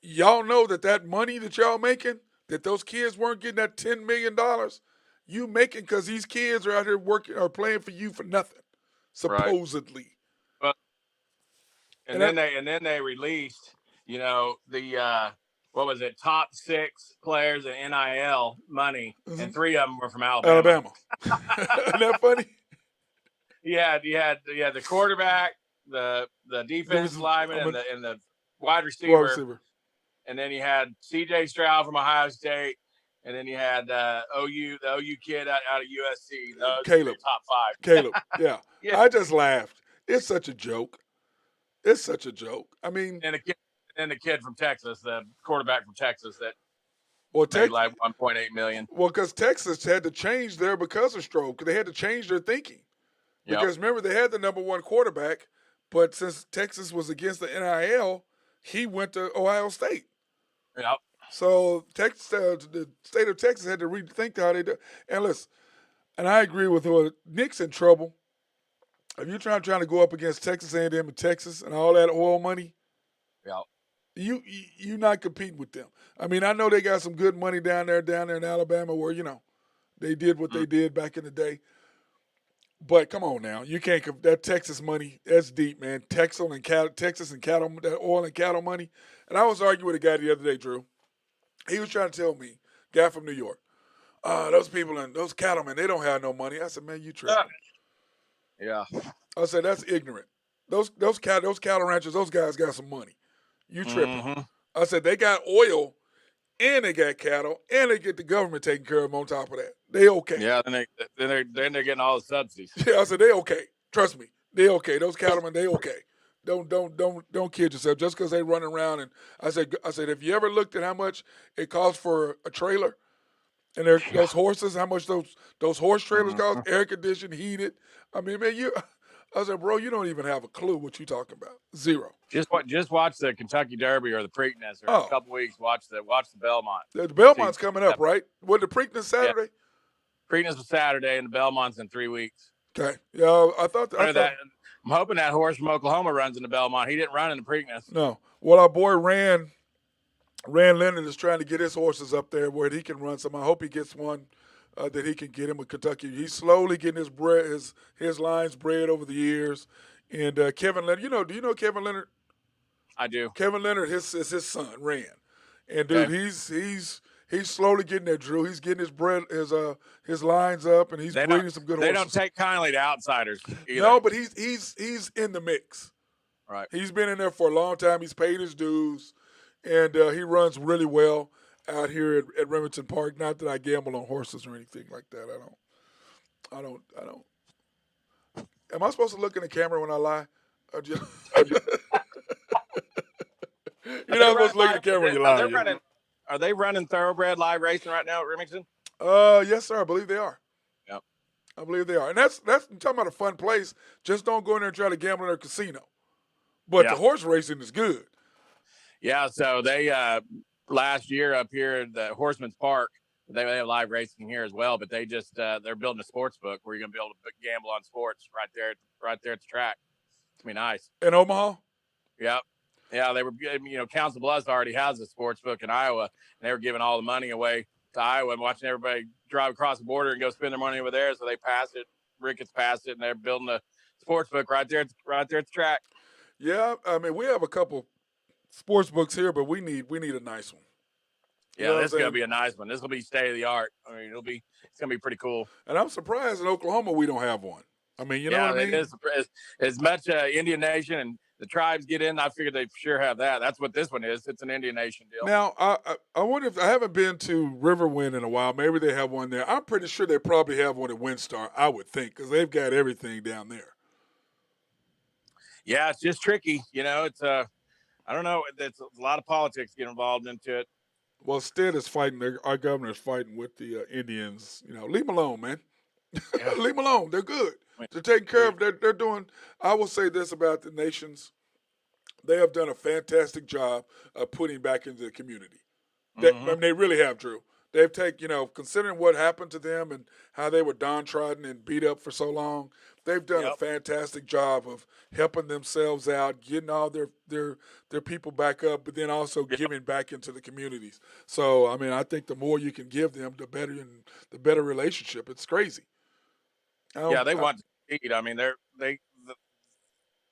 Speaker 2: y'all know that money that y'all making, that those kids weren't getting that $10 million, you making because these kids are out here working or playing for you for nothing, supposedly.
Speaker 3: Right. And then they released, the what was it, top 6 players in NIL money, and 3 of them were from Alabama.
Speaker 2: Isn't that funny?
Speaker 3: Yeah, you had the quarterback, the defensive lineman, and the wide receiver. And then you had C.J. Stroud from Ohio State, and then you had the OU kid out of USC. Those
Speaker 2: Caleb,
Speaker 3: top 5.
Speaker 2: Caleb, yeah. I just laughed. It's such a joke. I mean,
Speaker 3: and the kid from Texas, the quarterback from Texas that
Speaker 2: made
Speaker 3: like $1.8 million.
Speaker 2: Well, because Texas had to change there because of Stroke. They had to change their thinking. Because remember, they had the number 1 quarterback, but since Texas was against the NIL, he went to Ohio State.
Speaker 3: Yep.
Speaker 2: So the state of Texas had to rethink how they do. And listen, and I agree with Nick's in trouble. If you're trying to go up against Texas A&M and Texas and all that oil money, you're not competing with them. I mean, I know they got some good money down there in Alabama where they did what they did back in the day. But come on now, you can't. That Texas money, that's deep, man. Texas and cattle, that oil and cattle money. And I was arguing with a guy the other day, Drew. He was trying to tell me, guy from New York, those people and those cattlemen, they don't have no money. I said, man, you tripping.
Speaker 3: Yeah.
Speaker 2: I said, that's ignorant. Those cattle ranchers, those guys got some money. You tripping. I said, they got oil and they got cattle and they get the government taking care of them on top of that. They okay.
Speaker 3: Yeah, then they're getting all the subsidies.
Speaker 2: Yeah, I said, they okay. Trust me. They okay. Those cattlemen, they okay. Don't kid yourself just because they run around. And I said, have you ever looked at how much it costs for a trailer? And those horses, how much those horse trailers cost, air conditioned, heated. I mean, man, I said, bro, you don't even have a clue what you're talking about. Zero.
Speaker 3: Just watch the Kentucky Derby or the Preakness, or in a couple weeks, watch the Belmont.
Speaker 2: The Belmont's coming up, right? What, the Preakness Saturday?
Speaker 3: Yeah. Preakness was Saturday, and the Belmont's in 3 weeks.
Speaker 2: Okay. Yeah, I thought
Speaker 3: I'm hoping that horse from Oklahoma runs in the Belmont. He didn't run in the Preakness.
Speaker 2: No. Well, our boy Rand Leonard is trying to get his horses up there where he can run some. I hope he gets one that he can get him with Kentucky. He's slowly getting his lines bred over the years. And Kevin Leonard, do you know Kevin Leonard?
Speaker 3: I do.
Speaker 2: Kevin Leonard is his son, Rand. And dude, he's slowly getting there, Drew. He's getting his lines up, and he's breeding some good horses.
Speaker 3: They don't take kindly to outsiders either.
Speaker 2: No, but he's in the mix.
Speaker 3: Right.
Speaker 2: He's been in there for a long time. He's paid his dues, and he runs really well out here at Remington Park. Not that I gamble on horses or anything like that. I don't. Am I supposed to look in the camera when I lie? You're not supposed to look at the camera when you lie.
Speaker 3: Are they running thoroughbred live racing right now at Remington?
Speaker 2: Yes, sir. I believe they are.
Speaker 3: Yep.
Speaker 2: I believe they are. And that's talking about a fun place. Just don't go in there and try to gamble in their casino. But the horse racing is good.
Speaker 3: Yeah, so they last year up here at the Horseman's Park, they have live racing here as well, but they just they're building a sports book where you're gonna be able to gamble on sports right there at the track. It's gonna be nice.
Speaker 2: In Omaha?
Speaker 3: Yep. Yeah, they were. Council Bluffs already has a sports book in Iowa, and they were giving all the money away to Iowa and watching everybody drive across the border and go spend their money over there. So they passed it. Ricketts passed it, and they're building a sports book right there at the track.
Speaker 2: Yeah, I mean, we have a couple sports books here, but we need a nice one.
Speaker 3: Yeah, this is gonna be a nice one. This will be state of the art. I mean, it's gonna be pretty cool.
Speaker 2: And I'm surprised in Oklahoma we don't have one. I mean, you know what I mean?
Speaker 3: As much Indian Nation and the tribes get in, I figured they for sure have that. That's what this one is. It's an Indian Nation deal.
Speaker 2: Now, I wonder if I haven't been to Riverwind in a while. Maybe they have one there. I'm pretty sure they probably have one at Windstar, I would think, because they've got everything down there.
Speaker 3: Yeah, it's just tricky. It's I don't know. There's a lot of politics get involved into it.
Speaker 2: Well, Stead is fighting. Our governor is fighting with the Indians. Leave them alone, man. Yeah. Leave them alone. They're good. They're taking care of. They're doing. I will say this about the nations: they have done a fantastic job of putting back into the community. I mean, they really have, Drew. They've taken, considering what happened to them and how they were downtrodden and beat up for so long, they've done a fantastic job of helping themselves out, getting all their people back up, but then also giving back into the communities. So, I mean, I think the more you can give them, the better relationship. It's crazy.
Speaker 3: They want to succeed. I mean, they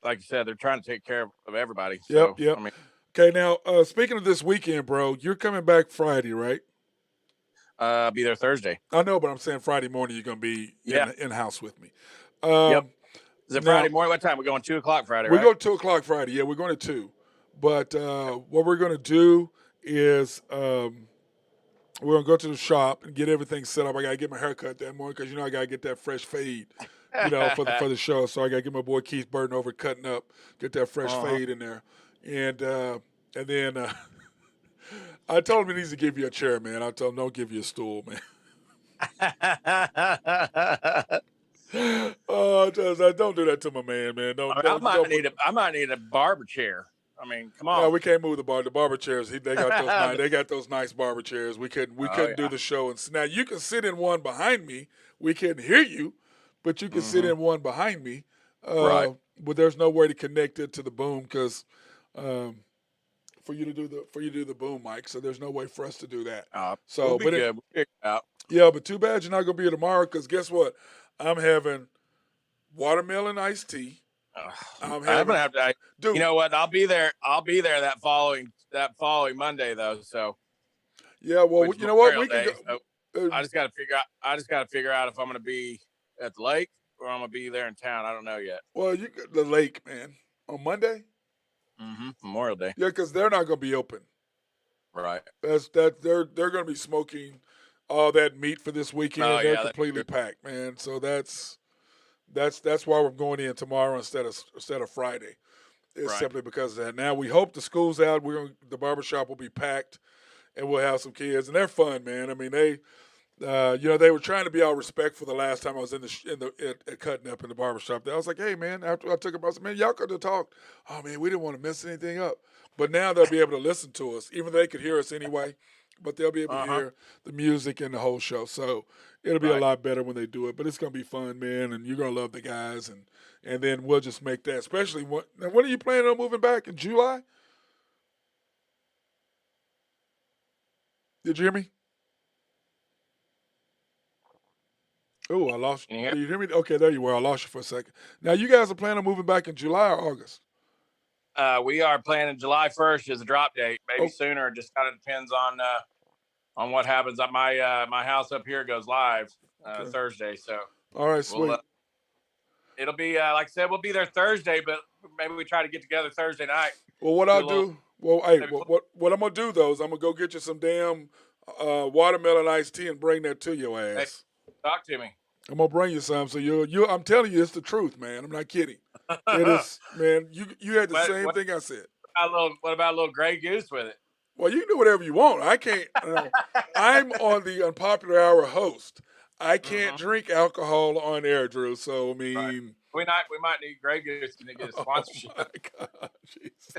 Speaker 3: like you said, they're trying to take care of everybody.
Speaker 2: Yep.
Speaker 3: I mean,
Speaker 2: okay, now speaking of this weekend, bro, you're coming back Friday, right?
Speaker 3: I'll be there Thursday.
Speaker 2: I know, but I'm saying Friday morning you're going to be in house with me.
Speaker 3: Yep. Is it Friday morning? What time? We're going 2 o'clock Friday, right?
Speaker 2: We go 2 o'clock Friday. Yeah, we're going to 2. But what we're going to do is we're going to go to the shop and get everything set up. I got to get my hair cut that morning because, I got to get that fresh fade, for the show. So I got to get my boy Keith Burton over cutting up, get that fresh fade in there. And then I told him he needs to give you a chair, man. I told him don't give you a stool, man. Oh, don't do that to my man.
Speaker 3: I might need a barber chair. I mean, come on.
Speaker 2: No, we can't move the barber chairs. They got those nice barber chairs. We couldn't do the show. And now you can sit in one behind me. We couldn't hear you, but you can sit in one behind me.
Speaker 3: Right.
Speaker 2: But there's no way to connect it to the boom because for you to do the boom mic, so there's no way for us to do that.
Speaker 3: We'll be good. We'll figure it out.
Speaker 2: Yeah, but too bad you're not gonna be here tomorrow because guess what? I'm having watermelon iced tea.
Speaker 3: I'm gonna have to. Dude, you know what? I'll be there that following Monday though. So.
Speaker 2: Yeah, well, you know what? We can go,
Speaker 3: I just got to figure out if I'm gonna be at the lake or I'm gonna be there in town. I don't know yet.
Speaker 2: Well, you got the lake, man, on Monday.
Speaker 3: Memorial Day.
Speaker 2: Yeah, because they're not going to be open.
Speaker 3: Right.
Speaker 2: They're going to be smoking all that meat for this weekend. They're completely packed, man. So that's why we're going in tomorrow instead of Friday. It's simply because of that. Now we hope the school's out. The barbershop will be packed, and we'll have some kids, and they're fun, man. I mean they were trying to be all respectful the last time I was at cutting up in the barbershop. I was like, hey, man, after I took them, I said, man, y'all could have talked. Oh, man, we didn't want to mess anything up. But now they'll be able to listen to us, even though they could hear us anyway. But they'll be able to hear the music and the whole show. So it'll be a lot better when they do it. But it's going to be fun, man, and you're going to love the guys. And then we'll just make that, especially when are you planning on moving back? In July? Did you hear me? Oh, I lost you. Can you hear me? Okay, there you were. I lost you for a second. Now, you guys are planning on moving back in July or August?
Speaker 3: We are planning July 1st as a drop date. Maybe sooner. It just kind of depends on what happens. My house up here goes live Thursday. So
Speaker 2: all right, sweet.
Speaker 3: It'll be like I said, we'll be there Thursday, but maybe we try to get together Thursday night.
Speaker 2: Well, what I'll do? Well, hey, what I'm gonna do though is I'm gonna go get you some damn watermelon iced tea and bring that to your ass. Hey.
Speaker 3: Talk to me.
Speaker 2: I'm gonna bring you some. So I'm telling you, it's the truth, man. I'm not kidding. It is, man. You had the same thing I said.
Speaker 3: What about a little Grey Goose with it?
Speaker 2: Well, you can do whatever you want. I can't. I'm on the Unpopular Hour host. I can't drink alcohol on air, Drew. So I mean,
Speaker 3: we might need Grey Goose to get a sponsorship. Oh my God,
Speaker 2: Jesus.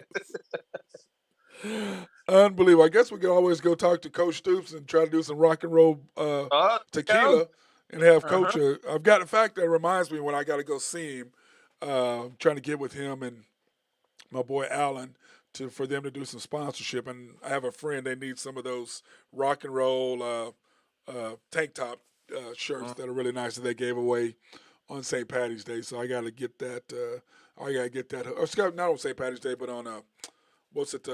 Speaker 2: Unbelievable. I guess we can always go talk to Coach Stoops and try to do some rock and roll tequila and have Coach. I've got a fact that reminds me when I got to go see him. Trying to get with him and my boy Alan for them to do some sponsorship. And I have a friend, they need some of those rock and roll tank top shirts that are really nice that they gave away on St. Patty's Day. So I got to get that. I got to get that. Or not on St. Patty's Day, but on what's it?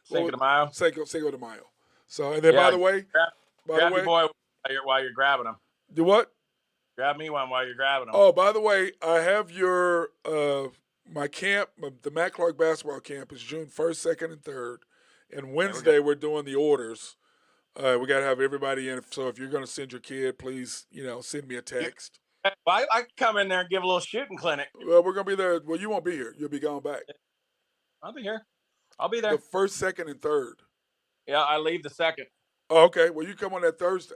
Speaker 3: Cinco de Mayo.
Speaker 2: Cinco de Mayo. So and then by the way,
Speaker 3: grab your boy while you're grabbing them.
Speaker 2: Do what?
Speaker 3: Grab me one while you're grabbing them.
Speaker 2: Oh, by the way, I have your my camp, the Matt Clark basketball camp is June 1st, 2nd, and 3rd. And Wednesday we're doing the orders. We got to have everybody in. So if you're going to send your kid, please, send me a text.
Speaker 3: I can come in there and give a little shooting clinic.
Speaker 2: Well, we're going to be there. Well, you won't be here. You'll be going back.
Speaker 3: I'll be here. I'll be there.
Speaker 2: The 1st, 2nd, and 3rd.
Speaker 3: Yeah, I leave the 2nd.
Speaker 2: Oh, okay. Well, you come on that Thursday.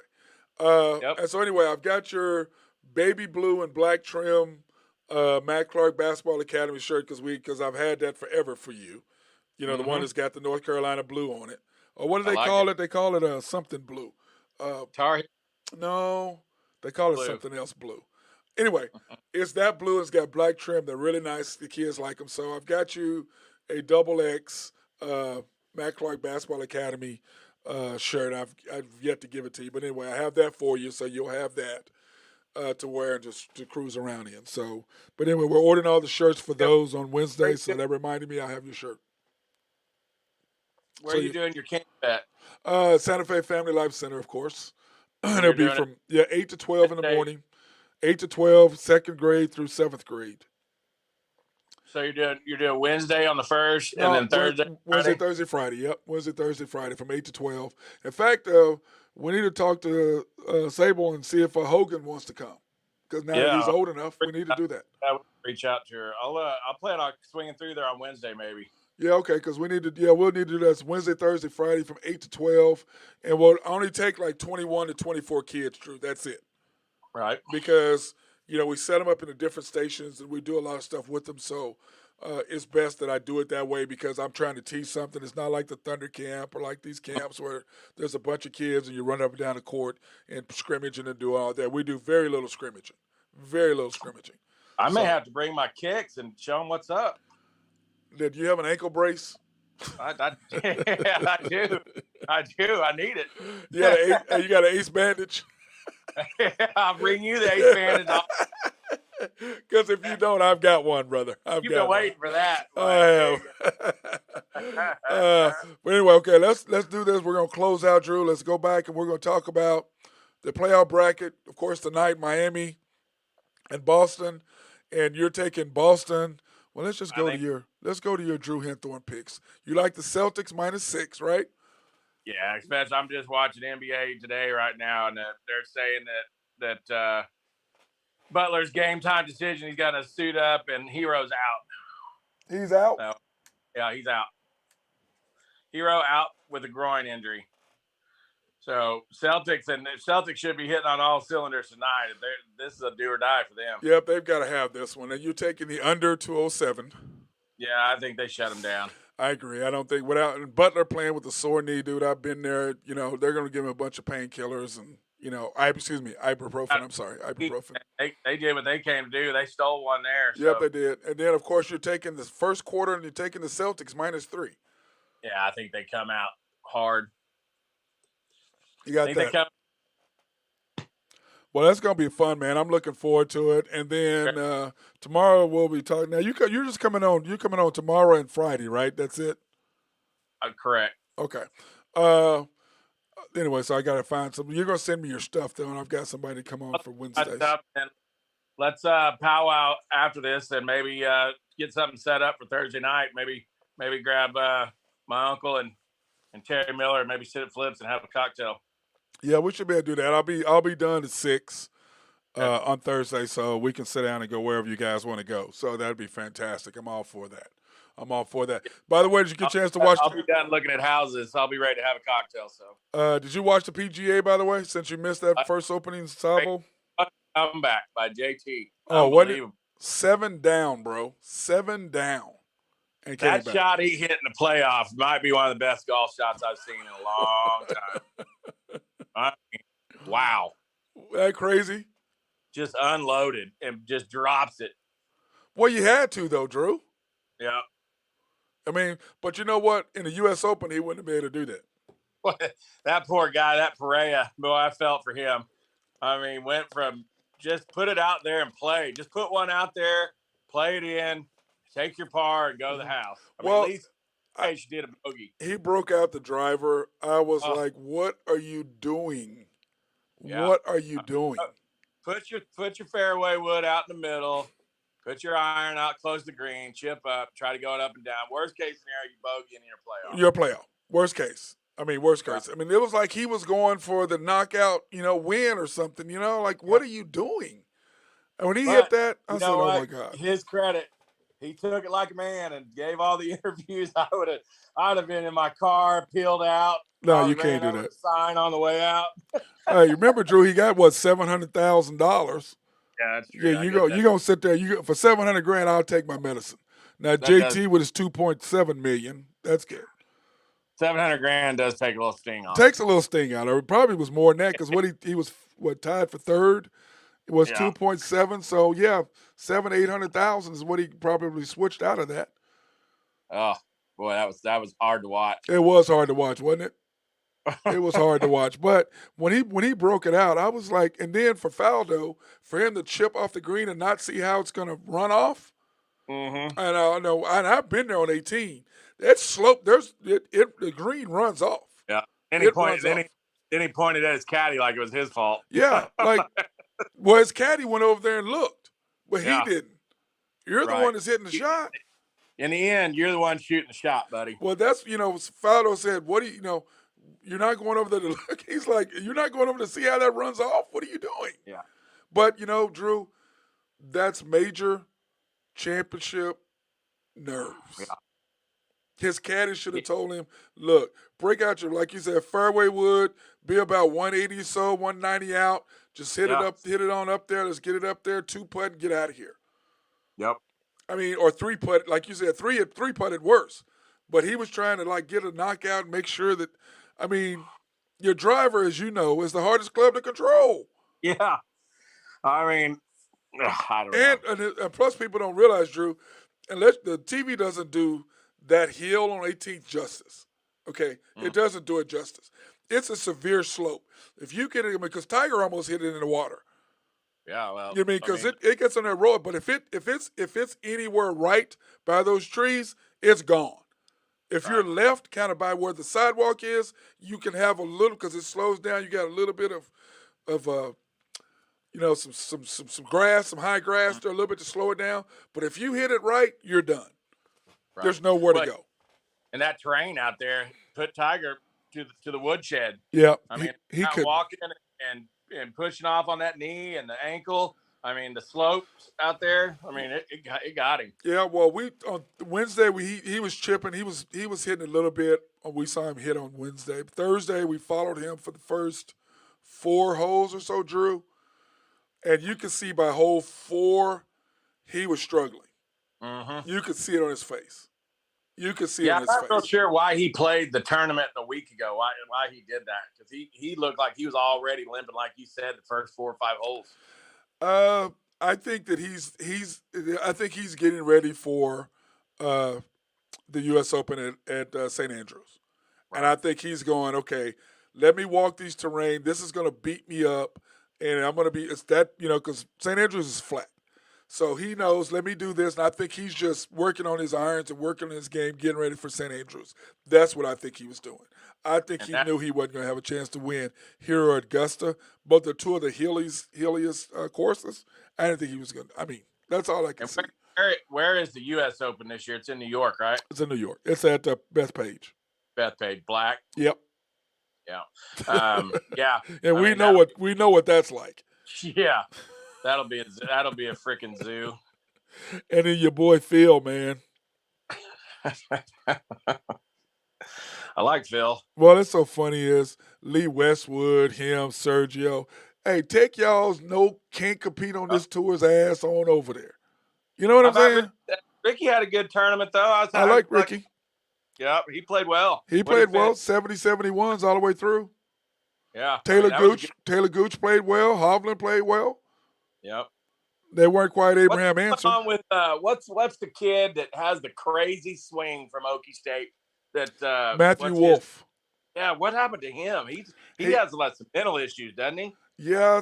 Speaker 2: And so anyway, I've got your baby blue and black trim Matt Clark Basketball Academy shirt because I've had that forever for you. The one that's got the North Carolina blue on it. Or what do they call it? They call it something blue.
Speaker 3: Tar Heel?
Speaker 2: No, they call it something else blue. Anyway, it's that blue. It's got black trim. They're really nice. The kids like them. So I've got you a XX Matt Clark Basketball Academy shirt. I've yet to give it to you. But anyway, I have that for you. So you'll have that to wear and just to cruise around in. So, but anyway, we're ordering all the shirts for those on Wednesday. So that reminded me I have your shirt.
Speaker 3: Where are you doing your camp at?
Speaker 2: Santa Fe Family Life Center, of course. And it'll be from 8 to 12 in the morning. 8 to 12, 2nd grade through 7th grade.
Speaker 3: So you're doing Wednesday on the 1st, and then Thursday,
Speaker 2: Wednesday, Thursday, Friday. Yep, Wednesday, Thursday, Friday from 8 to 12. In fact, we need to talk to Sable and see if Hogan wants to come because now that he's old enough, we need to do that.
Speaker 3: I would reach out to her. I'll plan on swinging through there on Wednesday, maybe.
Speaker 2: Yeah, okay, because we'll need to do that. It's Wednesday, Thursday, Friday from 8 to 12, and we'll only take like 21 to 24 kids, Drew. That's it.
Speaker 3: Right.
Speaker 2: Because, we set them up in the different stations, and we do a lot of stuff with them, so it's best that I do it that way because I'm trying to teach something. It's not like the Thunder Camp or like these camps where there's a bunch of kids and you run up and down the court and scrimmaging and do all that. We do very little scrimmaging. Very little scrimmaging.
Speaker 3: I may have to bring my kicks and show them what's up.
Speaker 2: Do you have an ankle brace?
Speaker 3: I do. I need it.
Speaker 2: You got an ace bandage?
Speaker 3: I'll bring you the ace bandage off.
Speaker 2: Because if you don't, I've got one, brother. You've
Speaker 3: been waiting for that.
Speaker 2: I have. But anyway, okay, let's do this. We're going to close out, Drew. Let's go back, and we're going to talk about the playoff bracket. Of course, tonight, Miami and Boston. And you're taking Boston. Well, let's go to your Drew Henthorn picks. You like the Celtics -6, right?
Speaker 3: Yeah, especially I'm just watching NBA today right now, and they're saying that Butler's game time decision. He's got to suit up, and Hero's out.
Speaker 2: He's out.
Speaker 3: So, yeah, he's out. Hero out with a groin injury. So Celtics should be hitting on all cylinders tonight. This is a do or die for them.
Speaker 2: Yep, they've got to have this one. And you're taking the under 207.
Speaker 3: Yeah, I think they shut him down.
Speaker 2: I agree. I don't think without Butler playing with a sore knee, dude. I've been there. They're going to give him a bunch of painkillers and ibuprofen. I'm sorry, ibuprofen.
Speaker 3: They did what they came to do. They stole one there.
Speaker 2: Yep, they did. And then of course you're taking the first quarter and you're taking the Celtics -3.
Speaker 3: Yeah, I think they come out hard.
Speaker 2: You got that. Well, that's gonna be fun, man. I'm looking forward to it. And then tomorrow we'll be talking. Now you're just coming on. You're coming on tomorrow and Friday, right? That's it.
Speaker 3: Correct.
Speaker 2: Okay. Anyway, so I gotta find something. You're gonna send me your stuff though, and I've got somebody to come on for Wednesdays.
Speaker 3: Let's powwow after this, and maybe get something set up for Thursday night. Maybe grab my uncle and Terry Miller, and maybe sit at Flips and have a cocktail.
Speaker 2: Yeah, we should be able to do that. I'll be done at 6 on Thursday, so we can sit down and go wherever you guys want to go. So that'd be fantastic. I'm all for that. By the way, did you get a chance to watch?
Speaker 3: I'll be done looking at houses. I'll be ready to have a cocktail. So,
Speaker 2: did you watch the PGA, by the way, since you missed that first opening salvo?
Speaker 3: Comeback by JT.
Speaker 2: Oh, what? 7 down, bro. 7 down. And
Speaker 3: that shot he hit in the playoffs might be one of the best golf shots I've seen in a long time. Wow.
Speaker 2: That crazy?
Speaker 3: Just unloaded and just drops it.
Speaker 2: Well, you had to though, Drew.
Speaker 3: Yeah.
Speaker 2: I mean, but you know what? In the U.S. Open, he wouldn't have been able to do that.
Speaker 3: That poor guy, that Pereira, boy, I felt for him. I mean, went from just put it out there and play. Just put one out there, play it in, take your par, and go to the house. I mean, at least she did a bogey.
Speaker 2: He broke out the driver. I was like, "What are you doing?
Speaker 3: Yeah.
Speaker 2: What are you doing?"
Speaker 3: Put your fairway wood out in the middle. Put your iron out close to the green. Chip up. Try to go it up and down. Worst case scenario, you bogey in your playoff.
Speaker 2: Your playoff. Worst case. I mean, worst case. I mean, it was like he was going for the knockout, win or something. Like, what are you doing? And when he hit that, I said, "Oh my God!"
Speaker 3: His credit, he took it like a man and gave all the interviews. I'd have been in my car, peeled out.
Speaker 2: No, you can't do that.
Speaker 3: Sign on the way out.
Speaker 2: Hey, you remember, Drew? He got what, $700,000.
Speaker 3: Yeah, that's true.
Speaker 2: Yeah, you gonna sit there. For $700,000, I'll take my medicine. Now JT with his $2.7 million, that's good.
Speaker 3: $700,000 does take a little sting off.
Speaker 2: Takes a little sting out of it. Probably was more than that because he was tied for third. It was 2.7. So yeah, 700,000-800,000 is what he probably switched out of that.
Speaker 3: Oh boy, that was hard to watch.
Speaker 2: It was hard to watch, wasn't it? It was hard to watch. But when he broke it out, I was like, and then for Faldo, for him to chip off the green and not see how it's going to run off.
Speaker 3: Mm-hmm.
Speaker 2: And I know, and I've been there on 18. That slope, the green runs off.
Speaker 3: Yeah. Then he pointed at his caddy like it was his fault.
Speaker 2: Yeah, well, his caddy went over there and looked, but he didn't. You're the one that's hitting the shot.
Speaker 3: In the end, you're the one shooting the shot, buddy.
Speaker 2: Well, that's Faldo said, "What do you You're not going over there to look." He's like, "You're not going over to see how that runs off. What are you doing?"
Speaker 3: Yeah.
Speaker 2: But Drew, that's major championship nerves.
Speaker 3: Yeah.
Speaker 2: His caddy should have told him, "Look, break out your, like you said, fairway wood, be about 180 or so, 190 out. Just hit it on up there. Let's get it up there, 2-putt, and get out of here."
Speaker 3: Yep.
Speaker 2: I mean, or 3-putt, like you said, 3-putted worse. But he was trying to get a knockout and make sure that, I mean, your driver, as you know, is the hardest club to control.
Speaker 3: Yeah. I mean, I don't know.
Speaker 2: And plus, people don't realize, Drew, unless the TV doesn't do that hill on 18th justice. Okay? It doesn't do it justice. It's a severe slope. If you get it, because Tiger almost hit it in the water.
Speaker 3: Yeah, well,
Speaker 2: You mean because it gets on that road, but if it's anywhere right by those trees, it's gone. If you're left, kind of by where the sidewalk is, you can have a little, because it slows down. You got a little bit of some grass, some high grass there, a little bit to slow it down. But if you hit it right, you're done. Right. There's nowhere to go.
Speaker 3: And that terrain out there put Tiger to the woodshed.
Speaker 2: Yeah,
Speaker 3: I mean,
Speaker 2: he could
Speaker 3: walking and pushing off on that knee and the ankle. I mean, the slopes out there. I mean, it got him.
Speaker 2: Yeah, well, on Wednesday he was chipping. He was hitting a little bit. We saw him hit on Wednesday. Thursday we followed him for the first 4 holes or so, Drew, and you could see by hole 4 he was struggling.
Speaker 3: Mm-hmm.
Speaker 2: You could see it on his face. You could see it on his face.
Speaker 3: I'm not sure why he played the tournament a week ago. Why he did that? Because he looked like he was already limping, like you said, the first 4 or 5 holes.
Speaker 2: I think that he's getting ready for the U.S. Open at St. Andrews, and I think he's going, okay, let me walk these terrain. This is going to beat me up, and I'm going to be because St. Andrews is flat. So he knows, let me do this, and I think he's just working on his irons and working on his game, getting ready for St. Andrews. That's what I think he was doing. I think he knew he wasn't going to have a chance to win here or Augusta, but the 2 of the hilliest courses, I didn't think he was going to. I mean, that's all I can see.
Speaker 3: Where is the U.S. Open this year? It's in New York, right?
Speaker 2: It's in New York. It's at Bethpage.
Speaker 3: Bethpage, Black.
Speaker 2: Yep.
Speaker 3: Yeah. Yeah.
Speaker 2: And we know what that's like.
Speaker 3: Yeah. That'll be a freaking zoo.
Speaker 2: And then your boy Phil, man.
Speaker 3: I like Phil.
Speaker 2: Well, it's so funny is Lee Westwood, him, Sergio. Hey, take y'all's can't compete on this tour's ass on over there. You know what I'm saying?
Speaker 3: Ricky had a good tournament though.
Speaker 2: I like Ricky.
Speaker 3: Yeah, he played well.
Speaker 2: He played well, 70-71s all the way through.
Speaker 3: Yeah.
Speaker 2: Taylor Gooch played well. Hovland played well.
Speaker 3: Yep.
Speaker 2: They weren't quite
Speaker 3: What's
Speaker 2: Abraham
Speaker 3: going
Speaker 2: Answer.
Speaker 3: on with what's the kid that has the crazy swing from Okie State? That
Speaker 2: Matthew Wolf.
Speaker 3: Yeah, what happened to him? He
Speaker 2: He,
Speaker 3: has some mental issues, doesn't he?
Speaker 2: yeah,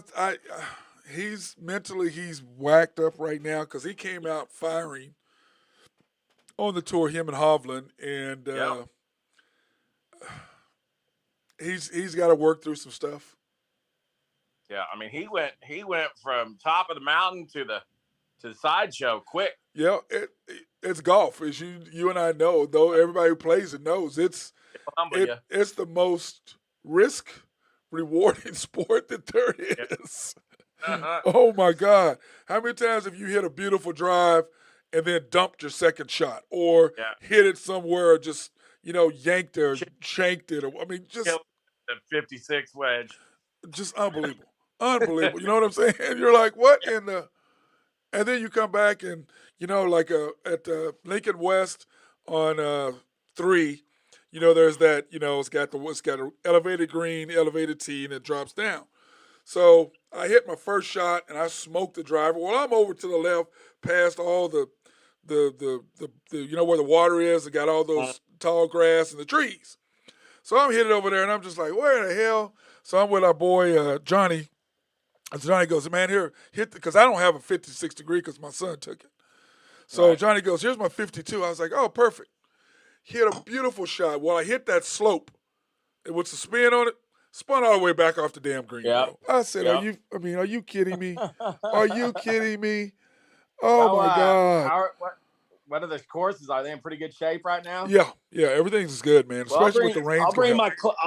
Speaker 2: he's mentally whacked up right now because he came out firing on the tour, him and Hovland, and
Speaker 3: Yep.
Speaker 2: he's got to work through some stuff.
Speaker 3: Yeah, I mean he went from top of the mountain to the sideshow quick.
Speaker 2: Yeah, it's golf, as you and I know. Though everybody who plays it knows it's the most risk rewarding sport that there is. Oh my God! How many times have you hit a beautiful drive and then dumped your second shot, or hit it somewhere, or just yanked it or shanked it, or I mean, just
Speaker 3: the 56 wedge,
Speaker 2: just unbelievable, unbelievable. You know what I'm saying? You're like, what in the? And then you come back and like at Lincoln West on 3, there's that it's got an elevated green, elevated tee, and it drops down. So I hit my first shot and I smoked the driver. Well, I'm over to the left, past all the where the water is. It got all those tall grass and the trees. So I'm hitting over there and I'm just like, where the hell? So I'm with our boy Johnny. And Johnny goes, man, here, hit because I don't have a 56 degree because my son took it. So Johnny goes, here's my 52. I was like, oh, perfect. Hit a beautiful shot. Well, I hit that slope. It was a spin on it. Spun all the way back off the damn green. Bro. I said, are you kidding me? Are you kidding me? Oh my God.
Speaker 3: What are the courses? Are they in pretty good shape right now?
Speaker 2: Yeah, everything's good, man. Especially with the rain.
Speaker 3: I'll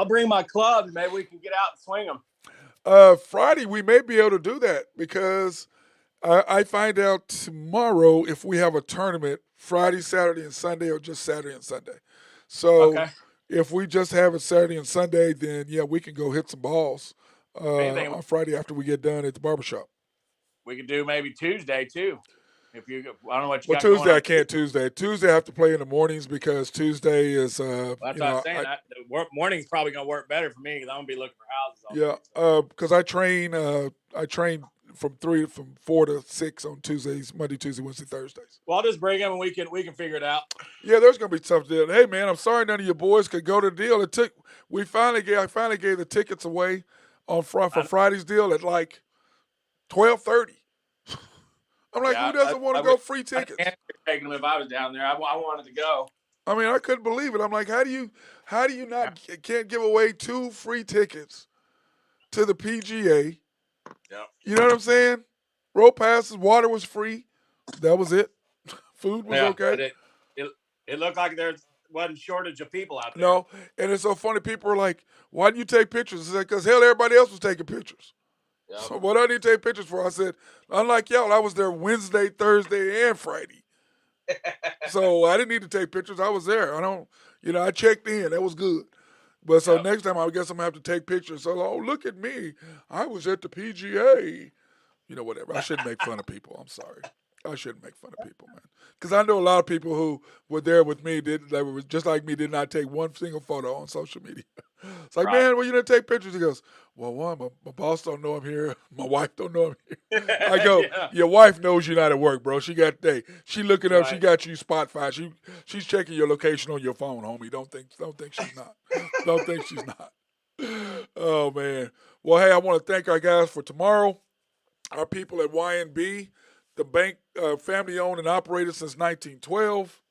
Speaker 3: bring my club and maybe we can get out and swing them.
Speaker 2: Friday we may be able to do that because I find out tomorrow if we have a tournament Friday, Saturday, and Sunday, or just Saturday and Sunday. So if we just have it Saturday and Sunday, then we can go hit some balls on Friday after we get done at the barbershop.
Speaker 3: We could do maybe Tuesday too. I don't know what you got
Speaker 2: Tuesday
Speaker 3: going on.
Speaker 2: I can't. Tuesday I have to play in the mornings because Tuesday is.
Speaker 3: That's what I'm saying. The morning's probably gonna work better for me because I'm gonna be looking for houses.
Speaker 2: Because I train from 4 to 6 on Tuesdays, Monday, Tuesday, Wednesday, Thursdays.
Speaker 3: Well, I'll just bring them and we can figure it out.
Speaker 2: Yeah, there's gonna be tough deal. Hey man, I'm sorry none of your boys could go to the deal. I finally gave the tickets away for Friday's deal at like 12:30. I'm like, who doesn't want to go free tickets?
Speaker 3: I'd taking them if I was down there. I wanted to go.
Speaker 2: I mean, I couldn't believe it. I'm like, how do you not can't give away 2 free tickets to the PGA?
Speaker 3: Yeah.
Speaker 2: You know what I'm saying? Road passes, water was free. That was it. Food was okay.
Speaker 3: It looked like there wasn't shortage of people out there.
Speaker 2: No, and it's so funny. People are like, why didn't you take pictures? I said, because hell, everybody else was taking pictures. Yep. So what I need to take pictures for? I said, unlike y'all, I was there Wednesday, Thursday, and Friday. So I didn't need to take pictures. I was there. I checked in. That was good. But so next time I guess I'm going to have to take pictures. So, look at me. I was at the PGA. Whatever. I shouldn't make fun of people. I'm sorry. I shouldn't make fun of people, man. Because I know a lot of people who were there with me, they were just like me, did not take one single photo on social media. It's like, man, well, you didn't take pictures. He goes, well, one, my boss don't know I'm here. My wife don't know I'm here. I go, your wife knows you're not at work, bro. She looking up. She got you spot fired. She's checking your location on your phone, homie. Don't think she's not. Don't think she's not. Oh, man. Well, hey, I want to thank our guys for tomorrow. Our people at YNB, the bank, family-owned and operated since 1912.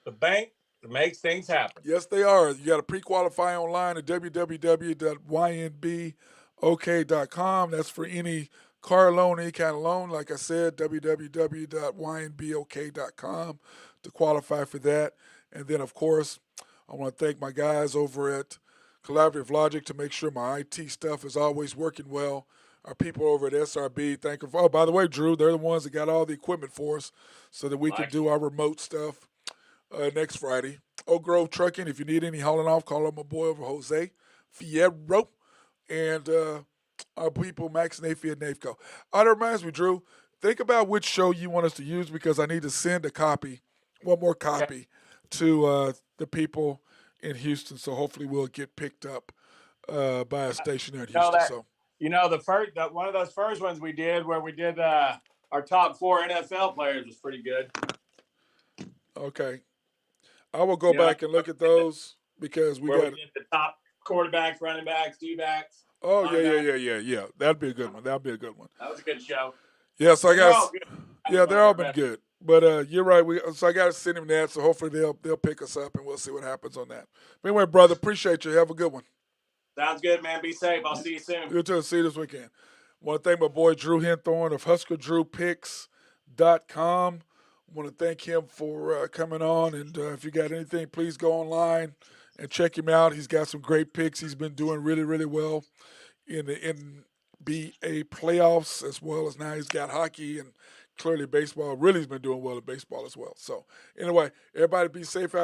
Speaker 3: The bank that makes things happen.
Speaker 2: Yes, they are. You got to pre-qualify online at www.ynbok.com. That's for any car loan, any kind of loan. Like I said, www.ynbok.com to qualify for that. And then, of course, I want to thank my guys over at Collaborative Logic to make sure my IT stuff is always working well. Our people over at SRB, thank you. Oh, by the way, Drew, they're the ones that got all the equipment for us so that we can do our remote stuff next Friday. Oak Grove Trucking, if you need any hauling off, call up my boy over Jose Fierro. And our people, Max Nafy and Nafco. That reminds me, Drew, think about which show you want us to use because I need to send one more copy to the people in Houston. So hopefully we'll get picked up by a station there in Houston.
Speaker 3: One of those first ones we did where we did our top 4 NFL players was pretty good.
Speaker 2: Okay. I will go back and look at those because we
Speaker 3: where
Speaker 2: got.
Speaker 3: we did the top quarterbacks, running backs, D-backs.
Speaker 2: Oh yeah. That'd be a good one.
Speaker 3: That was a good show.
Speaker 2: Yeah, so I
Speaker 3: They're all
Speaker 2: got.
Speaker 3: good.
Speaker 2: Yeah, they're all been good. But you're right. So I got to send him that. So hopefully they'll pick us up and we'll see what happens on that. But anyway, brother, appreciate you. Have a good one.
Speaker 3: Sounds good, man. Be safe. I'll see you soon.
Speaker 2: You too. See you this weekend. Want to thank my boy Drew Henthorn of HuskerDrewPicks.com. Want to thank him for coming on. And if you got anything, please go online and check him out. He's got some great picks. He's been doing really, really well in the NBA playoffs, as well as now he's got hockey and clearly baseball. Really, he's been doing well in baseball as well. So anyway, everybody be safe out